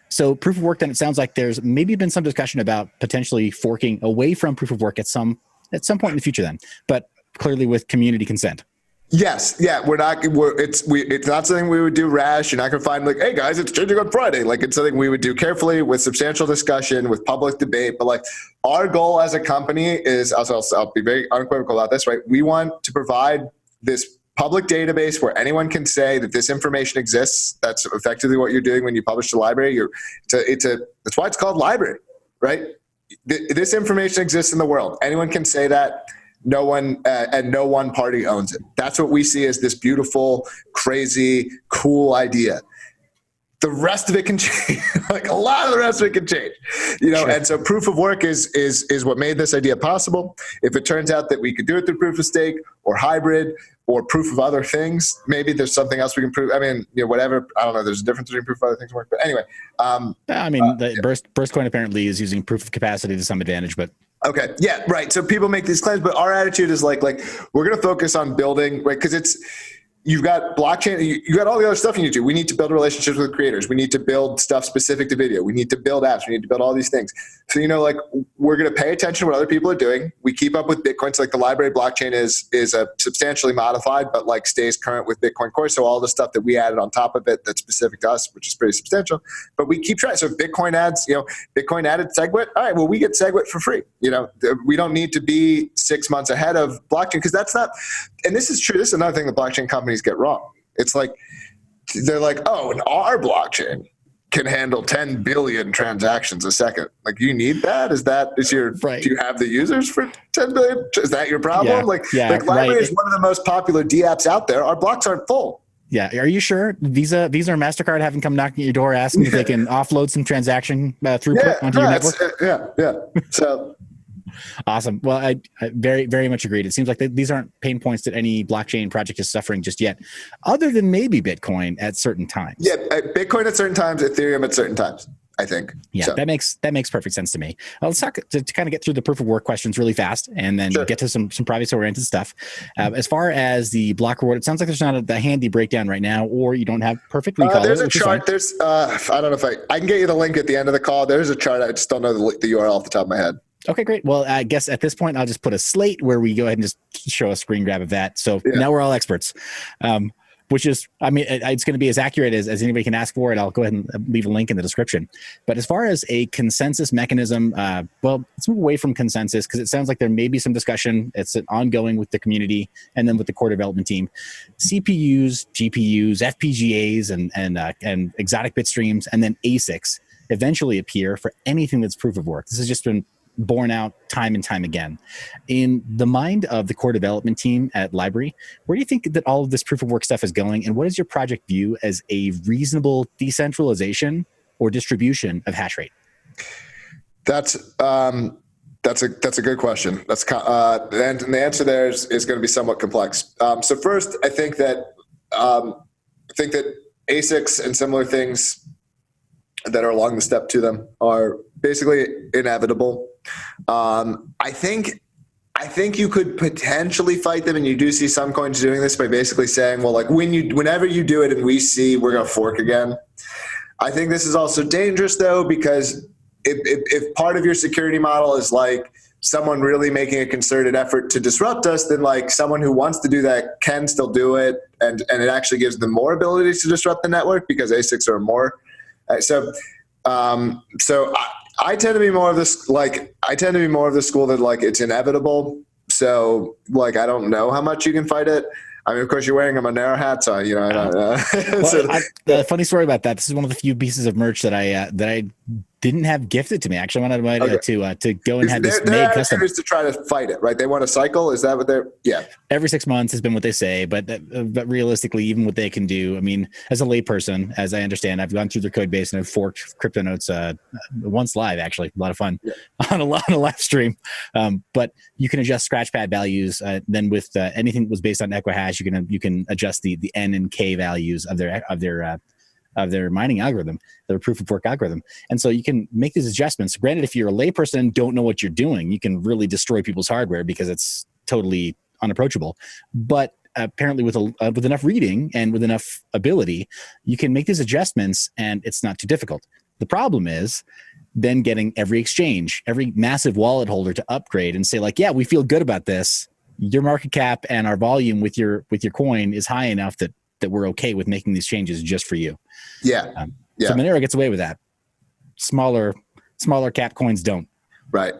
B: so proof of work, then it sounds like there's maybe been some discussion about potentially forking away from proof of work at some point in the future then, but clearly with community consent.
A: Yes, yeah, it's not something we would do rash. You're not going to find like, hey guys, it's changing on Friday. Like it's something we would do carefully with substantial discussion, with public debate. But like our goal as a company is, I'll be very unequivocal about this, right? We want to provide this public database where anyone can say that this information exists. That's effectively what you're doing when you publish to library. That's why it's called library, right? This information exists in the world. Anyone can say that. No one and no one party owns it. That's what we see as this beautiful, crazy, cool idea. The rest of it can change. Like a lot of the rest of it can change, Sure. And so proof of work is what made this idea possible. If it turns out that we could do it through proof of stake or hybrid or proof of other things, maybe there's something else we can prove. I mean, whatever. I don't know. There's a difference between proof of other things work. But anyway.
B: The Burstcoin apparently is using proof of capacity to some advantage, but.
A: Okay. Yeah. Right. So people make these claims, but our attitude is like we're going to focus on building, right? Because you've got blockchain, you got all the other stuff you need to do. We need to build relationships with creators. We need to build stuff specific to video. We need to build apps. We need to build all these things. So, we're going to pay attention to what other people are doing. We keep up with Bitcoin. So like the library blockchain is a substantially modified, but like stays current with Bitcoin Core. So all the stuff that we added on top of it that's specific to us, which is pretty substantial, but we keep trying. So if Bitcoin adds, Bitcoin added SegWit. All right, well, we get SegWit for free. We don't need to be 6 months ahead of blockchain because that's not, and this is true. This is another thing the blockchain companies get wrong. It's like, they're like, oh, and our blockchain can handle 10 billion transactions a second. Like, you need that?
B: Right.
A: Do you have the users for 10 billion? Is that your problem?
B: Yeah,
A: Library is one of the most popular D apps out there. Our blocks aren't full.
B: Yeah. Are you sure Visa or MasterCard haven't come knocking at your door asking if they can offload some transaction throughput onto your network?
A: Yeah. So
B: awesome. Well, I very, very much agreed. It seems like these aren't pain points that any blockchain project is suffering just yet, other than maybe Bitcoin at certain times.
A: Yeah, Bitcoin at certain times, Ethereum at certain times, I think.
B: Yeah, so. That makes perfect sense to me. Let's talk to kind of get through the proof of work questions really fast, and then get to some privacy-oriented stuff. As far as the block reward, it sounds like there's not a handy breakdown right now, or you don't have perfect recall.
A: There's a chart. There's I don't know if I can get you the link at the end of the call. There's a chart. I just don't know the URL off the top of my head.
B: Okay, great. Well, I guess at this point, I'll just put a slate where we go ahead and just show a screen grab of that. So now we're all experts, which is, it's going to be as accurate as anybody can ask for it. I'll go ahead and leave a link in the description. But as far as a consensus mechanism, let's move away from consensus because it sounds like there may be some discussion. It's ongoing with the community and then with the core development team. CPUs, GPUs, FPGAs, and exotic bit streams, and then ASICs eventually appear for anything that's proof of work. This has just been borne out time and time again. In the mind of the core development team at LBRY, where do you think that all of this proof of work stuff is going, and what is your project view as a reasonable decentralization or distribution of hash rate?
A: That's a good question. And the answer there is going to be somewhat complex. So first, I think that ASICs and similar things that are along the step to them are basically inevitable. I think you could potentially fight them, and you do see some coins doing this by basically saying, well, like whenever you do it and we see we're going to fork again. I think this is also dangerous though, because if part of your security model is like someone really making a concerted effort to disrupt us, then like someone who wants to do that can still do it, and it actually gives them more ability to disrupt the network because ASICs are more. So I tend to be more of this, school that like it's inevitable. So like, I don't know how much you can fight it. I mean, of course you're wearing a Monero hat, so, I don't know.
B: The funny story about that, this is one of the few pieces of merch that I didn't have gifted to me. Actually, I wanted to go and have this made custom.
A: Is to try to fight it, right? They want a cycle. Is that what they're? Yeah.
B: Every 6 months has been what they say, but realistically, even what they can do. I mean, as a layperson, as I understand, I've gone through their code base and I've forked crypto notes once live. Actually, a lot of fun on a live stream. But you can adjust scratchpad values. Then with anything that was based on Equihash, you can adjust the N and K values of their mining algorithm, their proof of work algorithm. And so you can make these adjustments. Granted, if you're a layperson and don't know what you're doing, you can really destroy people's hardware because it's totally unapproachable. But apparently with enough reading and with enough ability, you can make these adjustments and it's not too difficult. The problem is then getting every exchange, every massive wallet holder to upgrade and say like, yeah, we feel good about this. your market cap and our volume with your coin is high enough that we're okay with making these changes just for you.
A: Yeah.
B: So Monero gets away with that. Smaller cap coins don't.
A: Right.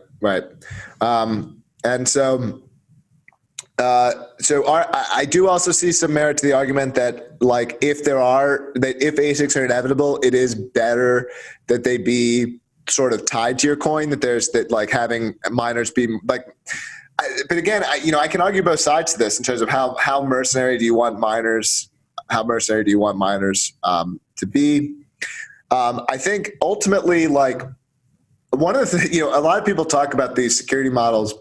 A: And so I do also see some merit to the argument that like if ASICs are inevitable, it is better that they be sort of tied to your coin, that like having miners be like, but again, I can argue both sides to this in terms of how mercenary do you want miners to be. I think ultimately, like one of the a lot of people talk about these security models.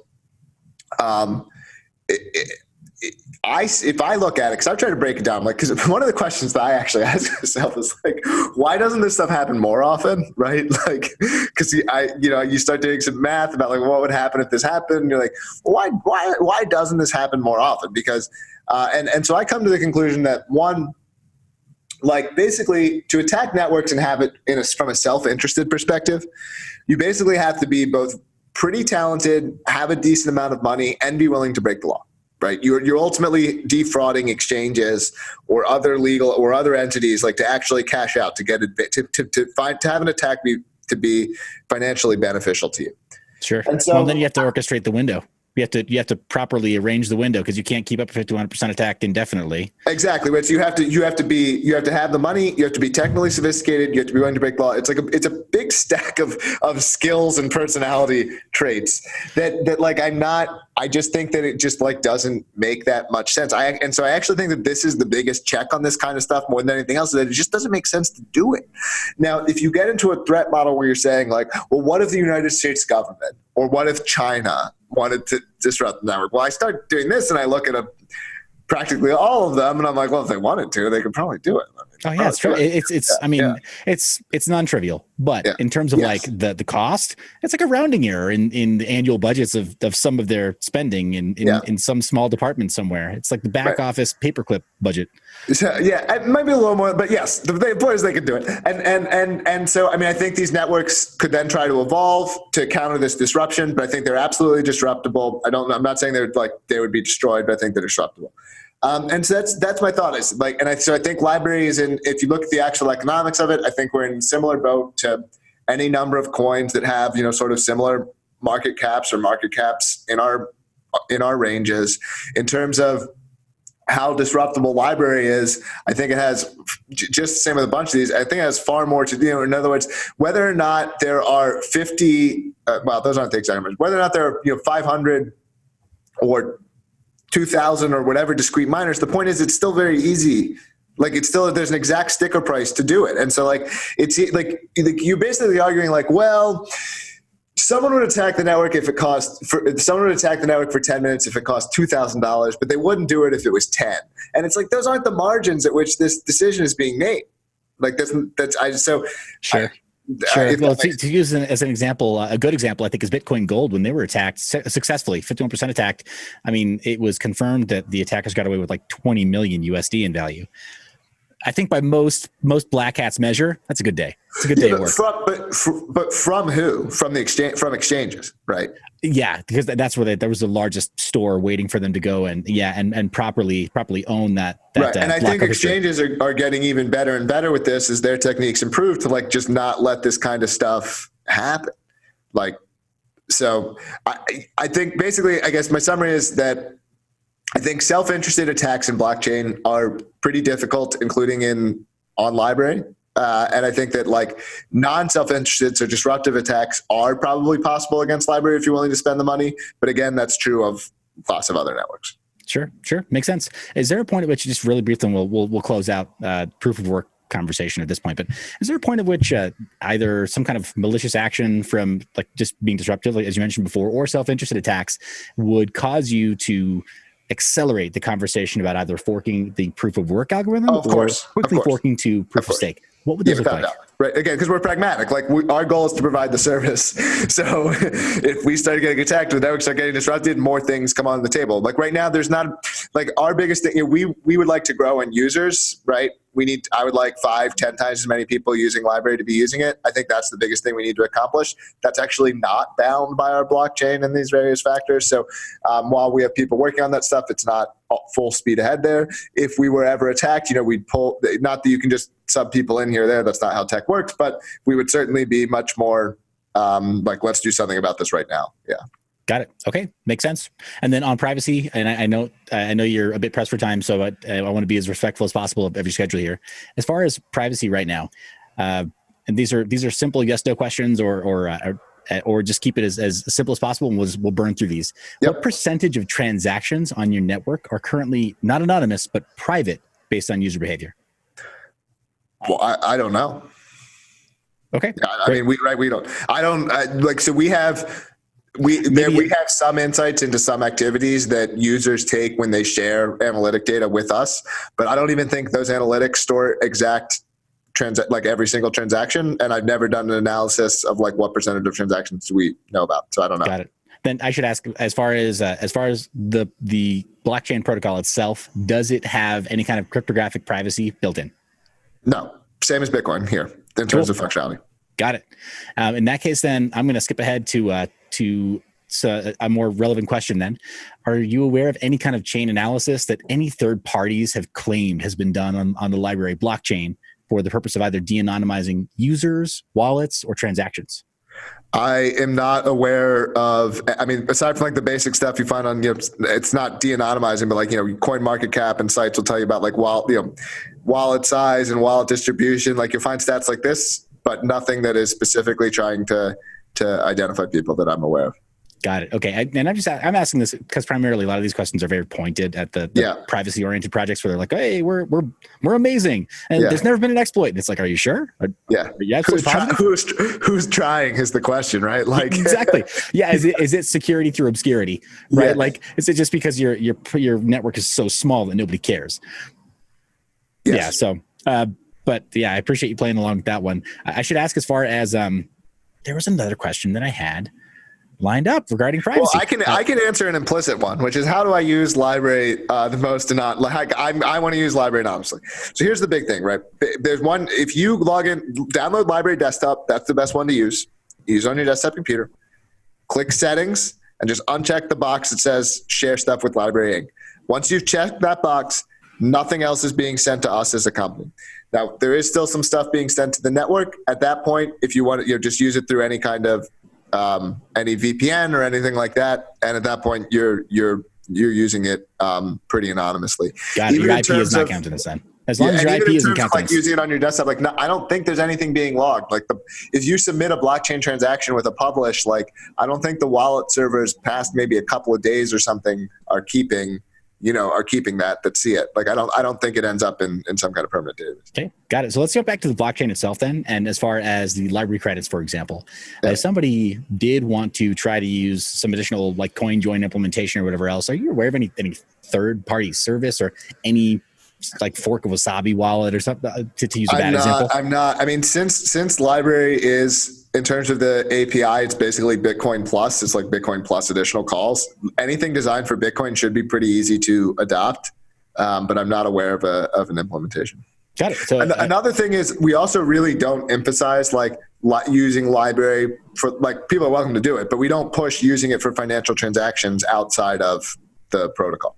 A: If I look at it, because I've tried to break it down, like, because one of the questions that I actually ask myself is like, why doesn't this stuff happen more often, right? Like, because you start doing some math about like what would happen if this happened. And you're like, well, why doesn't this happen more often? Because and so I come to the conclusion that one, like basically to attack networks and have it from a self-interested perspective, you basically have to be both pretty talented, have a decent amount of money, and be willing to break the law. Right, you're ultimately defrauding exchanges or other legal or other entities, like to actually cash out to get it to have an attack be financially beneficial to you.
B: Sure. And so then you have to orchestrate the window. You have to properly arrange the window because you can't keep up 51% attack indefinitely. Exactly.
A: But you have to have the money. You have to be technically sophisticated. You have to be willing to break the law. It's a big stack of skills and personality traits that like I just think that it just like doesn't make that much sense. So I actually think that this is the biggest check on this kind of stuff more than anything else, that it just doesn't make sense to do it. Now, if you get into a threat model where you're saying like, well, what if the United States government or what if China wanted to disrupt the network? Well, I start doing this and I look at practically all of them and I'm like, well, if they wanted to, they could probably do it.
B: It's true. It's non-trivial, but in terms of like the cost, it's like a rounding error in the annual budgets of some of their spending in some small department somewhere. It's like the back office paperclip budget.
A: So, it might be a little more, but yes, the employers, they could do it. And so, I mean, I think these networks could then try to evolve to counter this disruption, but I think they're absolutely disruptible. I'm not saying they would be destroyed, but I think they're disruptible. And so that's my thought is like, so I think LBRY is if you look at the actual economics of it, I think we're in a similar boat to any number of coins that have, sort of similar market caps in our ranges. In terms of how disruptible LBRY is, I think it has just the same with a bunch of these. I think it has far more to do. In other words, whether or not there are 50, those aren't the exact numbers, whether or not there are 500 or 2,000 or whatever discrete miners, the point is it's still very easy. Like there's an exact sticker price to do it. And so like, it's like you're basically arguing like, well, someone would attack the network someone would attack the network for 10 minutes if it cost $2,000, but they wouldn't do it if it was 10. And it's like, those aren't the margins at which this decision is being made. Like
B: Sure. Sure. Well, to use as an example, a good example, I think, is Bitcoin Gold. When they were attacked successfully, 51% attacked. I mean, it was confirmed that the attackers got away with like 20 million USD in value. I think by most black hats measure, that's a good day. It's a good day at work.
A: But from who? From the exchange? From exchanges, right?
B: Yeah, because that's where there was the largest store waiting for them to go and properly own that.
A: Right, and I think exchanges are getting even better and better with this as their techniques improve to like just not let this kind of stuff happen. Like, so I think basically, I guess my summary is that I think self-interested attacks in blockchain are pretty difficult, including on LBRY. And I think that like non-self-interested, so disruptive attacks are probably possible against LBRY if you're willing to spend the money. But again, that's true of lots of other networks.
B: Sure. Makes sense. Is there a point at which, just really briefly, and we'll close out proof of work conversation at this point, but is there a point at which either some kind of malicious action from like just being disruptive, like, as you mentioned before, or self-interested attacks would cause you to accelerate the conversation about either forking the proof of work algorithm or quickly forking to proof of stake? What would those look like?
A: Right. Again, because we're pragmatic. Like our goal is to provide the service. So if we start getting attacked, the networks start getting disrupted, more things come on the table. Like right now, there's not like our biggest thing, we would like to grow in users, right? I would like 5-10 times as many people using LBRY to be using it. I think that's the biggest thing we need to accomplish. That's actually not bound by our blockchain and these various factors. So while we have people working on that stuff, it's not full speed ahead there. If we were ever attacked, we'd pull, not that you can just sub people in here or there. That's not how tech works, but we would certainly be much more like, let's do something about this right now. Yeah.
B: Got it. Okay. Makes sense. And then on privacy, and I know you're a bit pressed for time, so I want to be as respectful as possible of every schedule here. As far as privacy right now, and these are simple yes/no questions, or just keep it as simple as possible, and we'll burn through these. Yep. What percentage of transactions on your network are currently not anonymous but private based on user behavior?
A: Well, I don't know.
B: Okay.
A: I mean, we don't. I don't like. So we have. We have some insights into some activities that users take when they share analytic data with us, but I don't even think those analytics store exact like every single transaction. And I've never done an analysis of like what percentage of transactions do we know about. So I don't know.
B: Got it. Then I should ask, as far as the blockchain protocol itself, does it have any kind of cryptographic privacy built in?
A: No, same as Bitcoin here in terms of functionality.
B: Got it. In that case, then I'm going to skip ahead to a more relevant question then. Are you aware of any kind of chain analysis that any third parties have claimed has been done on the LBRY blockchain for the purpose of either de-anonymizing users, wallets, or transactions?
A: I am not aware of, I mean, aside from like the basic stuff you find on, it's not de-anonymizing, but like, coin market cap and sites will tell you about like wallet size and wallet distribution. Like you'll find stats like this, but nothing that is specifically trying to identify people that I'm aware of.
B: Got it. Okay. And I'm asking this because primarily a lot of these questions are very pointed at the privacy oriented projects where they're like, hey, we're amazing. And there's never been an exploit. And it's like, are you sure? Are you absolutely positive?
A: Who's trying is the question, right? Like
B: exactly. Yeah. Is it security through obscurity, right? Yeah. Like, is it just because your network is so small that nobody cares? Yes. Yeah. So, but yeah, I appreciate you playing along with that one. I should ask as far as, there was another question that I had lined up regarding privacy.
A: Well, I can answer an implicit one, which is how do I use LBRY the most to not like I want to use LBRY anonymously. So here's the big thing, right? There's one, if you log in, download LBRY desktop, that's the best one to use. Use on your desktop computer. Click settings and just uncheck the box that says share stuff with LBRY Inc. Once you've checked that box, nothing else is being sent to us as a company. Now, there is still some stuff being sent to the network. At that point, if you want to just use it through any kind of any VPN or anything like that, and at that point you're using it pretty anonymously.
B: Got it. Your IP is not counting this then. As long as your IP isn't counting.
A: Like using it on your desktop, like no, I don't think there's anything being logged. Like if you submit a blockchain transaction with a publish, like I don't think the wallet servers past maybe a couple of days or something are keeping that see it. Like I don't think it ends up in some kind of permanent database.
B: Okay, got it. So let's go back to the blockchain itself then. And as far as the LBRY credits, for example, if somebody did want to try to use some additional like coin join implementation or whatever else, are you aware of any third party service or any like fork of Wasabi wallet or something to use a bad example?
A: I'm not. I mean, since LBRY is, in terms of the API, it's basically Bitcoin Plus. It's like Bitcoin Plus additional calls. Anything designed for Bitcoin should be pretty easy to adopt, but I'm not aware of an implementation.
B: Got it. So
A: another thing is we also really don't emphasize like using LBRY for like people are welcome to do it, but we don't push using it for financial transactions outside of the protocol.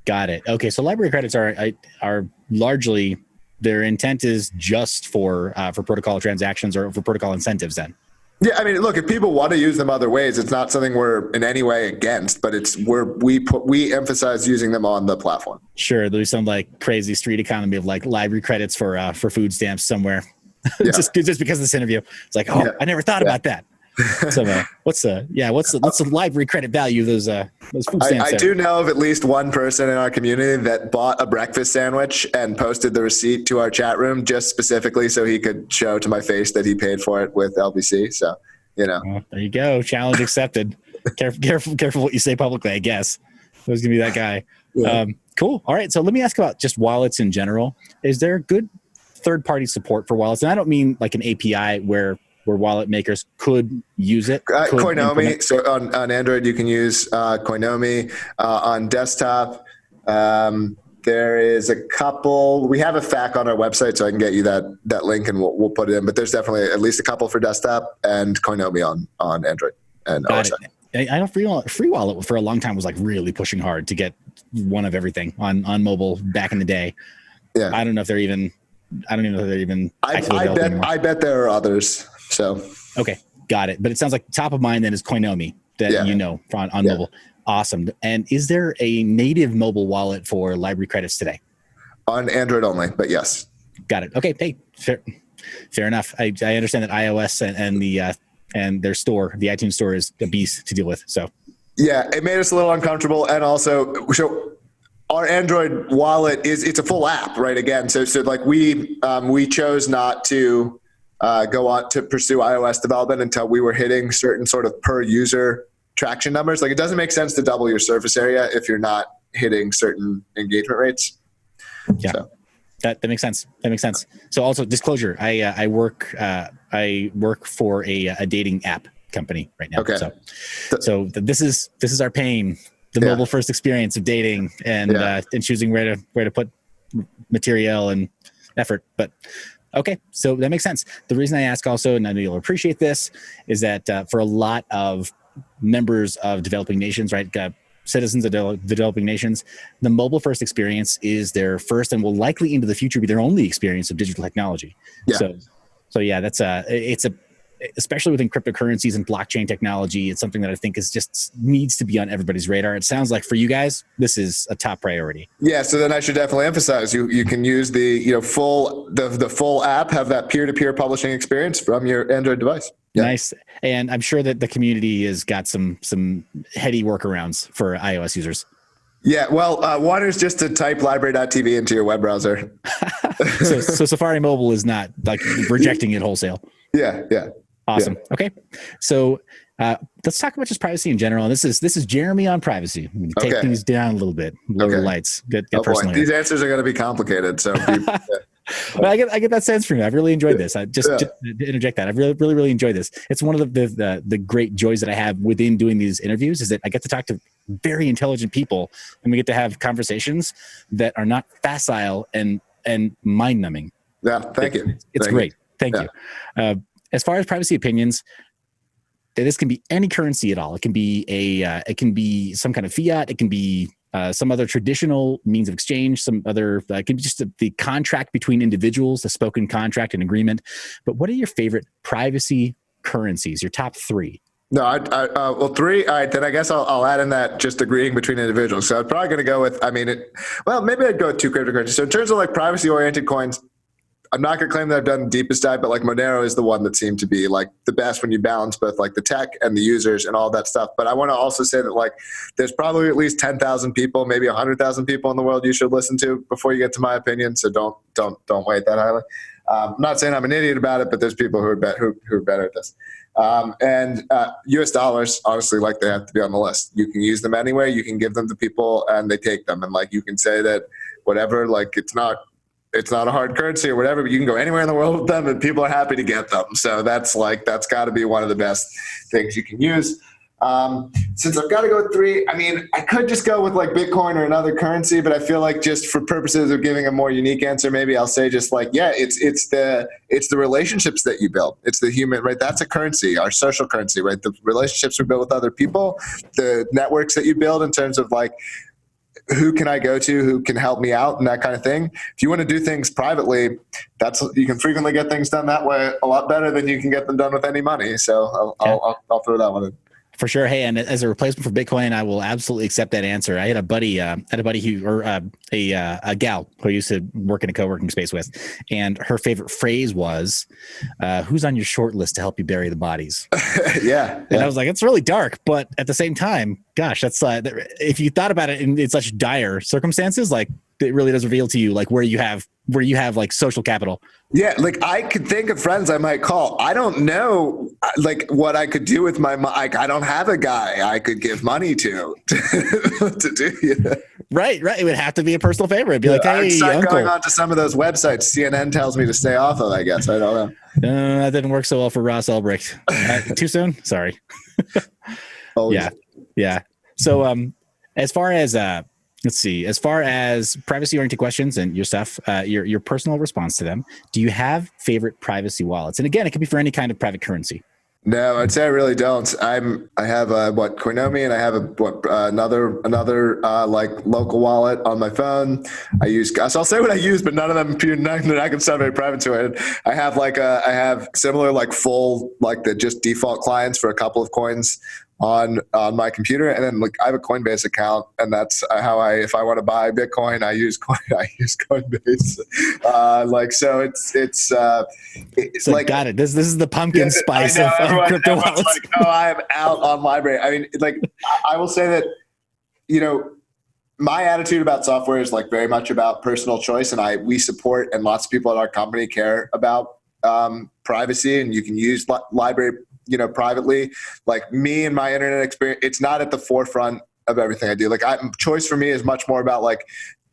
B: Got it. Okay, so LBRY credits are largely, their intent is just for protocol transactions or for protocol incentives then.
A: Yeah, I mean, look, if people want to use them other ways, it's not something we're in any way against, but we emphasize using them on the platform.
B: Sure, there's some like crazy street economy of like LBRY credits for food stamps somewhere. Yeah. just because of this interview, it's like, I never thought about that. So what's the LBRY credit value of those food stamps?
A: I do know of at least one person in our community that bought a breakfast sandwich and posted the receipt to our chat room just specifically so he could show to my face that he paid for it with LBC. So,
B: Well, there you go. Challenge accepted. Careful what you say publicly, I guess. Who's gonna be that guy? Yeah. Cool. All right. So let me ask about just wallets in general. Is there good third-party support for wallets? And I don't mean like an API where wallet makers could use it.
A: Koinomi. So on Android, you can use Koinomi. On desktop, There is a couple. We have a FAQ on our website, so I can get you that link and we'll put it in. But there's definitely at least a couple for desktop and Koinomi on Android and OS X.
B: I know Free Wallet for a long time was like really pushing hard to get one of everything on mobile back in the day.
A: Yeah,
B: I don't know if they're even. I don't even know if they're even.
A: I bet there are others. So
B: okay, got it. But it sounds like top of mind then is Koinomi that on mobile. Awesome. And is there a native mobile wallet for LBRY credits today?
A: On Android only, but yes.
B: Got it. Okay. Hey, fair enough. I understand that iOS and their store, the iTunes store, is a beast to deal with. So
A: yeah, it made us a little uncomfortable, and also so our Android wallet it's a full app, right? Again, so like we chose not to go on to pursue iOS development until we were hitting certain sort of per user traction numbers. Like it doesn't make sense to double your surface area if you're not hitting certain engagement rates.
B: Yeah, so. That makes sense. That makes sense. So also disclosure, I work for a dating app company right now.
A: Okay.
B: So this is our pain, the mobile first experience of dating and choosing where to put material and effort. But okay, so that makes sense. The reason I ask also, and I know you'll appreciate this, is that for a lot of members of developing nations, right? Citizens of developing nations, the mobile first experience is their first and will likely into the future be their only experience of digital technology. Yeah. So yeah, that's especially within cryptocurrencies and blockchain technology, it's something that I think is just needs to be on everybody's radar. It sounds like for you guys, this is a top priority. Yeah.
A: So then I should definitely emphasize you can use the full app, have that peer-to-peer publishing experience from your Android device.
B: Yeah. Nice. And I'm sure that the community has got some heady workarounds for iOS users.
A: Yeah. Well, one is just to type LBRY.tv into your web browser.
B: so Safari Mobile is not like rejecting it wholesale.
A: Yeah. Yeah.
B: Awesome.
A: Yeah.
B: Okay. So let's talk about just privacy in general. This is Jeremy on privacy. Take things down a little bit, lower the lights. Get personal.
A: These answers are going to be complicated. So
B: well, I get that sense from you. I've really enjoyed this. I just to interject that. I've really enjoyed this. It's one of the great joys that I have within doing these interviews is that I get to talk to very intelligent people and we get to have conversations that are not facile and mind numbing.
A: Yeah. Thank you.
B: It's great. Thank you. As far as privacy opinions, this can be any currency at all. It can be some kind of fiat. It can be some other traditional means of exchange. Some other it can be just the contract between individuals, the spoken contract and agreement. But what are your favorite privacy currencies? Your top three?
A: No, well, three. All right, then I guess I'll add in that just agreeing between individuals. So I'm probably going to go with. Maybe I'd go with two cryptocurrencies. So in terms of like privacy-oriented coins, I'm not going to claim that I've done the deepest dive, but like Monero is the one that seemed to be like the best when you balance both like the tech and the users and all that stuff. But I want to also say that like there's probably at least 10,000 people, maybe 100,000 people in the world you should listen to before you get to my opinion. So don't weight that highly. I'm not saying I'm an idiot about it, but there's people who are better at this. US dollars, obviously, like they have to be on the list. You can use them anywhere. You can give them to people and they take them. And like you can say that whatever, like it's not a hard currency or whatever, but you can go anywhere in the world with them and people are happy to get them. So that's got to be one of the best things you can use. Since I've got to go with three, I could just go with like Bitcoin or another currency, but I feel like just for purposes of giving a more unique answer, maybe I'll say just like, it's the relationships that you build. It's the human, right? That's a currency, our social currency, right? The relationships we build with other people, the networks that you build in terms of like, who can I go to, who can help me out and that kind of thing. If you want to do things privately, you can frequently get things done that way a lot better than you can get them done with any money. So I'll throw that one in.
B: For sure. Hey, and as a replacement for Bitcoin, I will absolutely accept that answer. I had a buddy a gal who I used to work in a co-working space with, and her favorite phrase was, "Who's on your short list to help you bury the bodies?"
A: Yeah.
B: And I was like, it's really dark, but at the same time, gosh, that's if you thought about it in such dire circumstances, like it really does reveal to you like where you have like social capital.
A: Yeah, like I could think of friends I might call. I don't know like what I could do with my like I don't have a guy I could give money to do. Yeah.
B: Right. It would have to be a personal favor. It'd be like, hey,
A: I'd start
B: uncle.
A: going on to some of those websites CNN tells me to stay off of. I guess I don't know.
B: That didn't work so well for Ross Ulbricht. Too soon. Sorry. Yeah. So as far as Let's see. As far as privacy-oriented questions and your stuff, your personal response to them, do you have favorite privacy wallets? And again, it could be for any kind of private currency.
A: No, I'd say I really don't. I have Koinomi, and I have another like local wallet on my phone. So I'll say what I use, but none of them they're not going to sound very private to it. I have similar like full like the just default clients for a couple of coins on my computer, and then like I have a Coinbase account, and that's how if I want to buy Bitcoin, I use Coinbase. So it's
B: so
A: like,
B: got it. This is the pumpkin spice of crypto wallets.
A: Like, oh, I'm out on LBRY. I mean, like I will say that, my attitude about software is like very much about personal choice, and we support, and lots of people at our company care about privacy, and you can use LBRY privately. Like me and my internet experience, it's not at the forefront of everything I do. Like choice for me is much more about like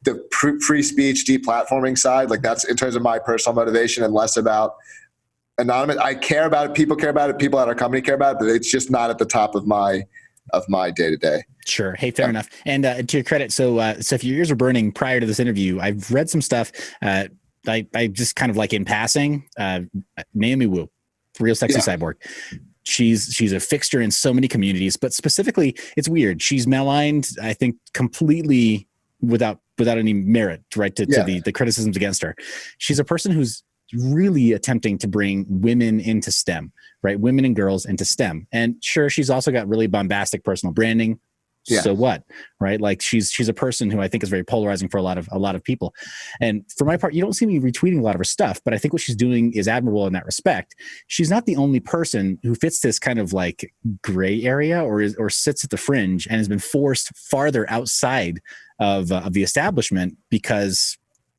A: the free speech, deplatforming side. Like that's in terms of my personal motivation, and less about anonymous. I care about it. People care about it. People at our company care about it, but it's just not at the top of my day to day.
B: Sure. Hey, fair enough. And to your credit, so if your ears were burning prior to this interview, I've read some stuff. I just kind of like in passing, Naomi Wu, Real Sexy Cyborg. She's a fixture in so many communities, but specifically, it's weird. She's maligned, I think, completely without any merit, right? To the criticisms against her. She's a person who's really attempting to bring women into STEM, right? Women and girls into STEM. And sure, she's also got really bombastic personal branding. Yeah. So what, right? Like she's a person who I think is very polarizing for a lot of people. And for my part, you don't see me retweeting a lot of her stuff, but I think what she's doing is admirable in that respect. She's not the only person who fits this kind of like gray area or sits at the fringe and has been forced farther outside of the establishment because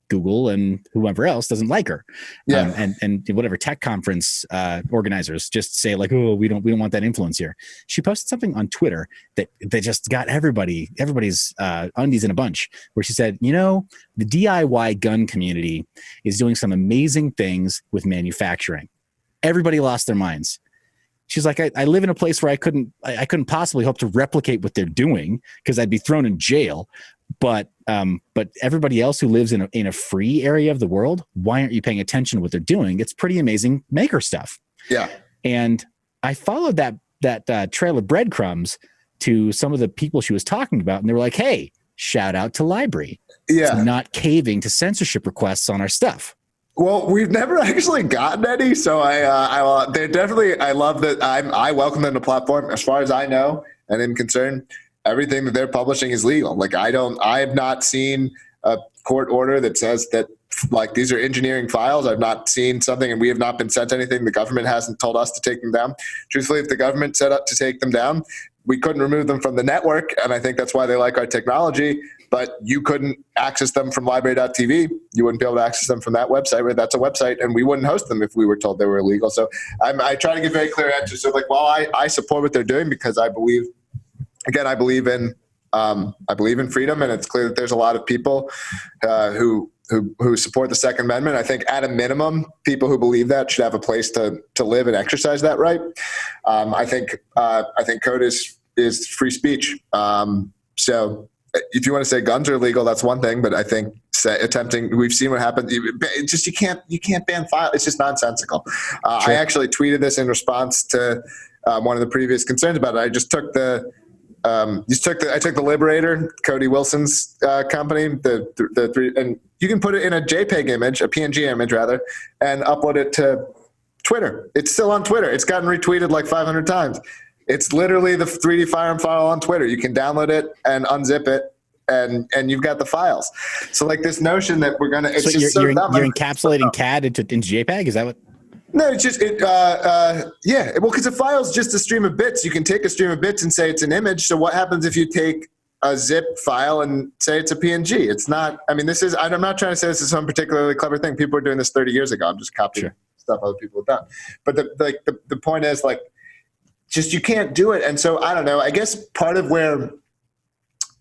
B: Google and whoever else doesn't like her. And whatever tech conference organizers just say like, oh, we don't want that influence here. She posted something on Twitter that just got everybody's undies in a bunch, where she said, the DIY gun community is doing some amazing things with manufacturing. Everybody lost their minds. She's like, I live in a place where I couldn't possibly hope to replicate what they're doing because I'd be thrown in jail. But everybody else who lives in a free area of the world, why aren't you paying attention to what they're doing? It's pretty amazing maker stuff. Yeah. And I followed that trail of breadcrumbs to some of the people she was talking about, and they were like, hey, shout out to LBRY. Yeah. Not caving to censorship requests on our stuff.
A: Well, we've never actually gotten any, so they're definitely. I love that. I welcome them to the platform. As far as I know and am concerned, everything that they're publishing is legal. Like I have not seen a court order that says that like these are engineering files. I've not seen something, and we have not been sent anything. The government hasn't told us to take them down. Truthfully, if the government set up to take them down, we couldn't remove them from the network, and I think that's why they like our technology. But you couldn't access them from LBRY.tv. You wouldn't be able to access them from that website. Right? That's a website, and we wouldn't host them if we were told they were illegal. So I try to give very clear answers. So like, well, I support what they're doing because I believe. Again, I believe in freedom, and it's clear that there's a lot of people who support the Second Amendment. I think at a minimum, people who believe that should have a place to live and exercise that right. I think code is free speech. So if you want to say guns are illegal, that's one thing. But I think we've seen what happens. You can't ban file. It's just nonsensical. Sure. I actually tweeted this in response to one of the previous concerns about it. I just took I took the Liberator, Cody Wilson's company, the three, and you can put it in a JPEG image, a PNG image rather, and upload it to Twitter. It's still on Twitter. It's gotten retweeted like 500 times. It's literally the 3D firearm file on Twitter. You can download it and unzip it, and you've got the files. So like this notion that we're gonna, it's just
B: you're encapsulating CAD into JPEG. Is that what?
A: No, it's just yeah. Well, because a file is just a stream of bits. You can take a stream of bits and say it's an image. So what happens if you take a zip file and say it's a PNG? It's not. I mean, I'm not trying to say this is some particularly clever thing. People were doing this 30 years ago. I'm just copying stuff other people have done. But the point is like, just you can't do it. And so I don't know. I guess part of where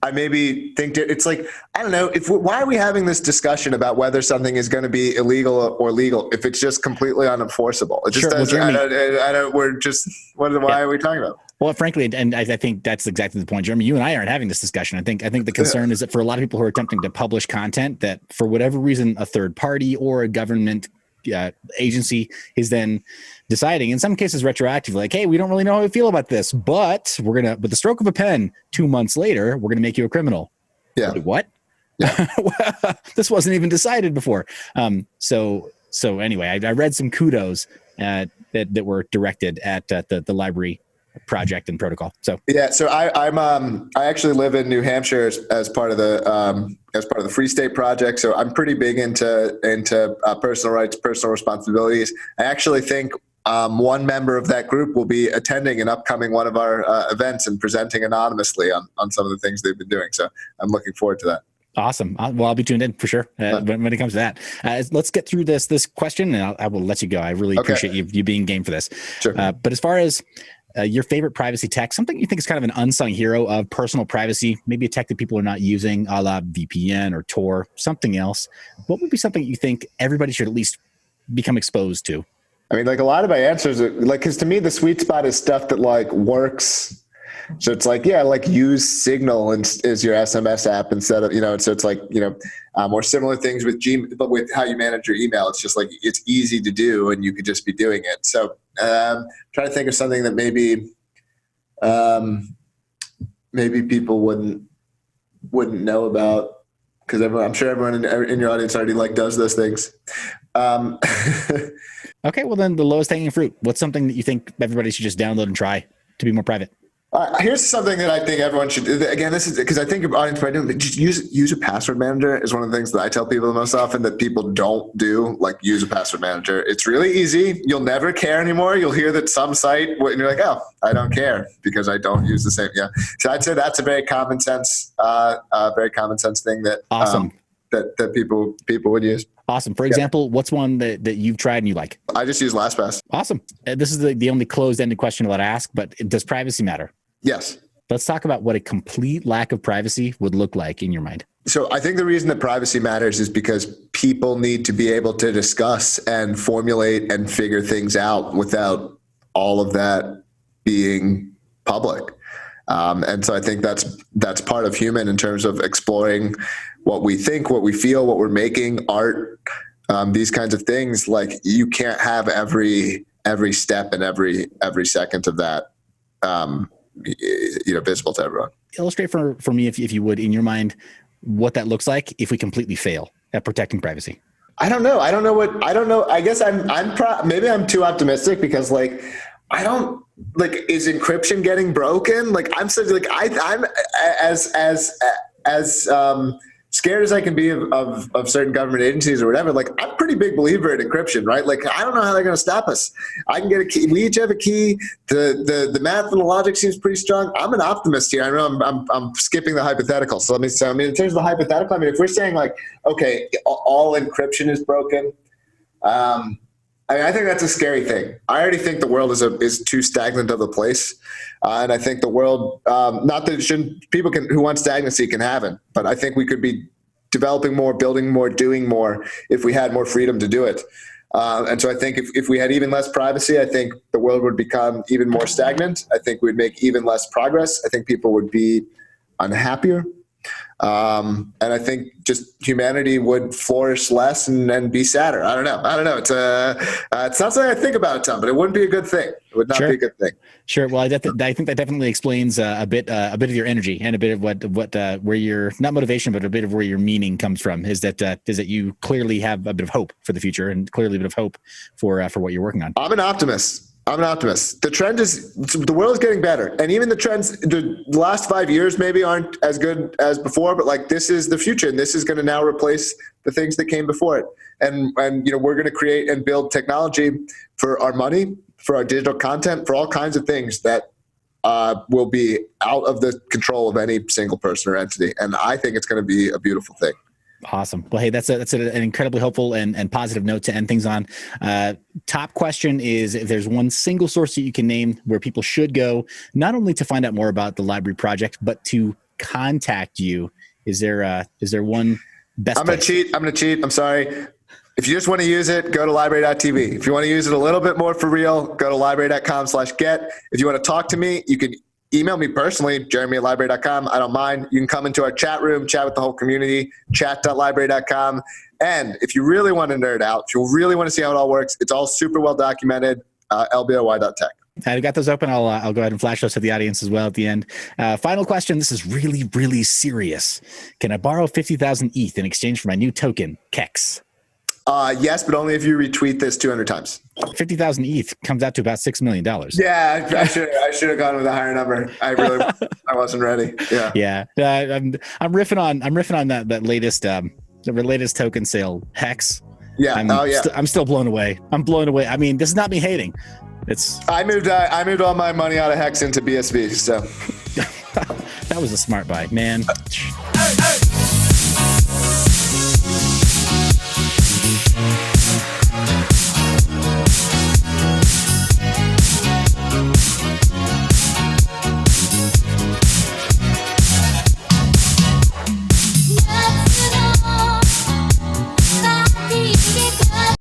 A: I maybe think it's like, I don't know, why are we having this discussion about whether something is going to be illegal or legal if it's just completely unenforceable? It just doesn't, why are we talking about it?
B: Well, frankly, and I think that's exactly the point, Jeremy. You and I aren't having this discussion. I think the concern is that for a lot of people who are attempting to publish content, that for whatever reason, a third party or a government agency is then deciding, in some cases retroactively, like, hey, we don't really know how we feel about this, but we're gonna, with the stroke of a pen, 2 months later, we're gonna make you a criminal.
A: Yeah.
B: Wait, what?
A: Yeah.
B: This wasn't even decided before. So anyway, I read some kudos that were directed at the LBRY project and protocol. So
A: yeah, so I actually live in New Hampshire as part of the Free State Project. So I'm pretty big into personal rights, personal responsibilities. I actually think one member of that group will be attending an upcoming one of our events and presenting anonymously on some of the things they've been doing. So I'm looking forward to that.
B: Awesome. Well, I'll be tuned in for sure when it comes to that. Let's get through this question, and I will let you go. I really appreciate you being game for this.
A: Sure.
B: But as far as your favorite privacy tech, something you think is kind of an unsung hero of personal privacy, maybe a tech that people are not using, a la VPN or Tor, something else. What would be something you think everybody should at least become exposed to?
A: I mean, like a lot of my answers are like, because to me, the sweet spot is stuff that like works. So it's like, yeah, like use Signal is your SMS app instead of, so it's like, or similar things with Gmail, but with how you manage your email. It's just like, it's easy to do and you could just be doing it. So trying to think of something that maybe people wouldn't know about, because I'm sure everyone in your audience already like does those things.
B: Okay, well then the lowest hanging fruit. What's something that you think everybody should just download and try to be more private?
A: Here's something that I think everyone should do. Again, this is because I think your audience might do, but just use a password manager is one of the things that I tell people the most often that people don't do. Like, use a password manager. It's really easy. You'll never care anymore. You'll hear that some site, and you're like, oh, I don't care because I don't use the same. Yeah. So I'd say that's a very common sense thing that
B: awesome.
A: That people would use.
B: Awesome. For example, what's one that you've tried and you like?
A: I just use LastPass.
B: Awesome. This is the only closed-ended question that I ask, but does privacy matter?
A: Yes.
B: Let's talk about what a complete lack of privacy would look like in your mind.
A: So I think the reason that privacy matters is because people need to be able to discuss and formulate and figure things out without all of that being public. And so I think that's part of human in terms of exploring what we think, what we feel, what we're making, art, these kinds of things. Like, you can't have every step and every second of that, visible to everyone. Illustrate
B: for me, if you would, in your mind, what that looks like if we completely fail at protecting privacy.
A: I don't know. I guess maybe I'm too optimistic because is encryption getting broken? Like, I'm such like, I'm as scared as I can be of certain government agencies or whatever. Like, I'm a pretty big believer in encryption, right? Like, I don't know how they're going to stop us. I can get a key. We each have a key. The math and the logic seems pretty strong. I'm an optimist here. I know I'm skipping the hypothetical. So in terms of the hypothetical, if we're saying like, okay, all encryption is broken, I think that's a scary thing. I already think the world is too stagnant of a place. And I think the world, not that it shouldn't, people who want stagnancy can have it, but I think we could be developing more, building more, doing more if we had more freedom to do it. And so I think if we had even less privacy, I think the world would become even more stagnant. I think we'd make even less progress. I think people would be unhappier. And I think just humanity would flourish less and be sadder. I don't know. It's not something I think about a ton, but it wouldn't be a good thing. It would not be a good thing.
B: Sure. Well, I think that definitely explains a bit of your energy and a bit of what where your, not motivation, but a bit of where your meaning comes from. Is that you clearly have a bit of hope for the future and clearly a bit of hope for what you're working on.
A: I'm an optimist. The trend is, the world is getting better. And even the trends, the last 5 years maybe aren't as good as before, but like, this is the future, and this is going to now replace the things that came before it. And we're going to create and build technology for our money, for our digital content, for all kinds of things that will be out of the control of any single person or entity. And I think it's going to be a beautiful thing.
B: Awesome. Well, hey, that's an incredibly hopeful and positive note to end things on. Top question is, if there's one single source that you can name where people should go, not only to find out more about the LBRY project, but to contact you, is there one best?
A: I'm going to cheat. I'm sorry. If you just want to use it, go to LBRY.tv. If you want to use it a little bit more for real, go to LBRY.com/get. If you want to talk to me, you can email me personally, Jeremy@LBRY.com. I don't mind. You can come into our chat room, chat with the whole community, chat.LBRY.com. And if you really want to nerd out, if you really want to see how it all works, it's all super well documented, LBRY.tech.
B: I got those open. I'll go ahead and flash those to the audience as well at the end. Final question. This is really, really serious. Can I borrow 50,000 ETH in exchange for my new token, KEX?
A: Yes, but only if you retweet this 200 times.
B: 50,000 ETH comes out to about $6 million.
A: Yeah, I should have gone with a higher number. I wasn't ready. Yeah.
B: Yeah. I'm riffing on that latest, the latest token sale, Hex.
A: Yeah.
B: I'm still blown away. I'm blown away. I mean, this is not me hating.
A: I moved all my money out of Hex into BSV. So
B: that was a smart buy, man.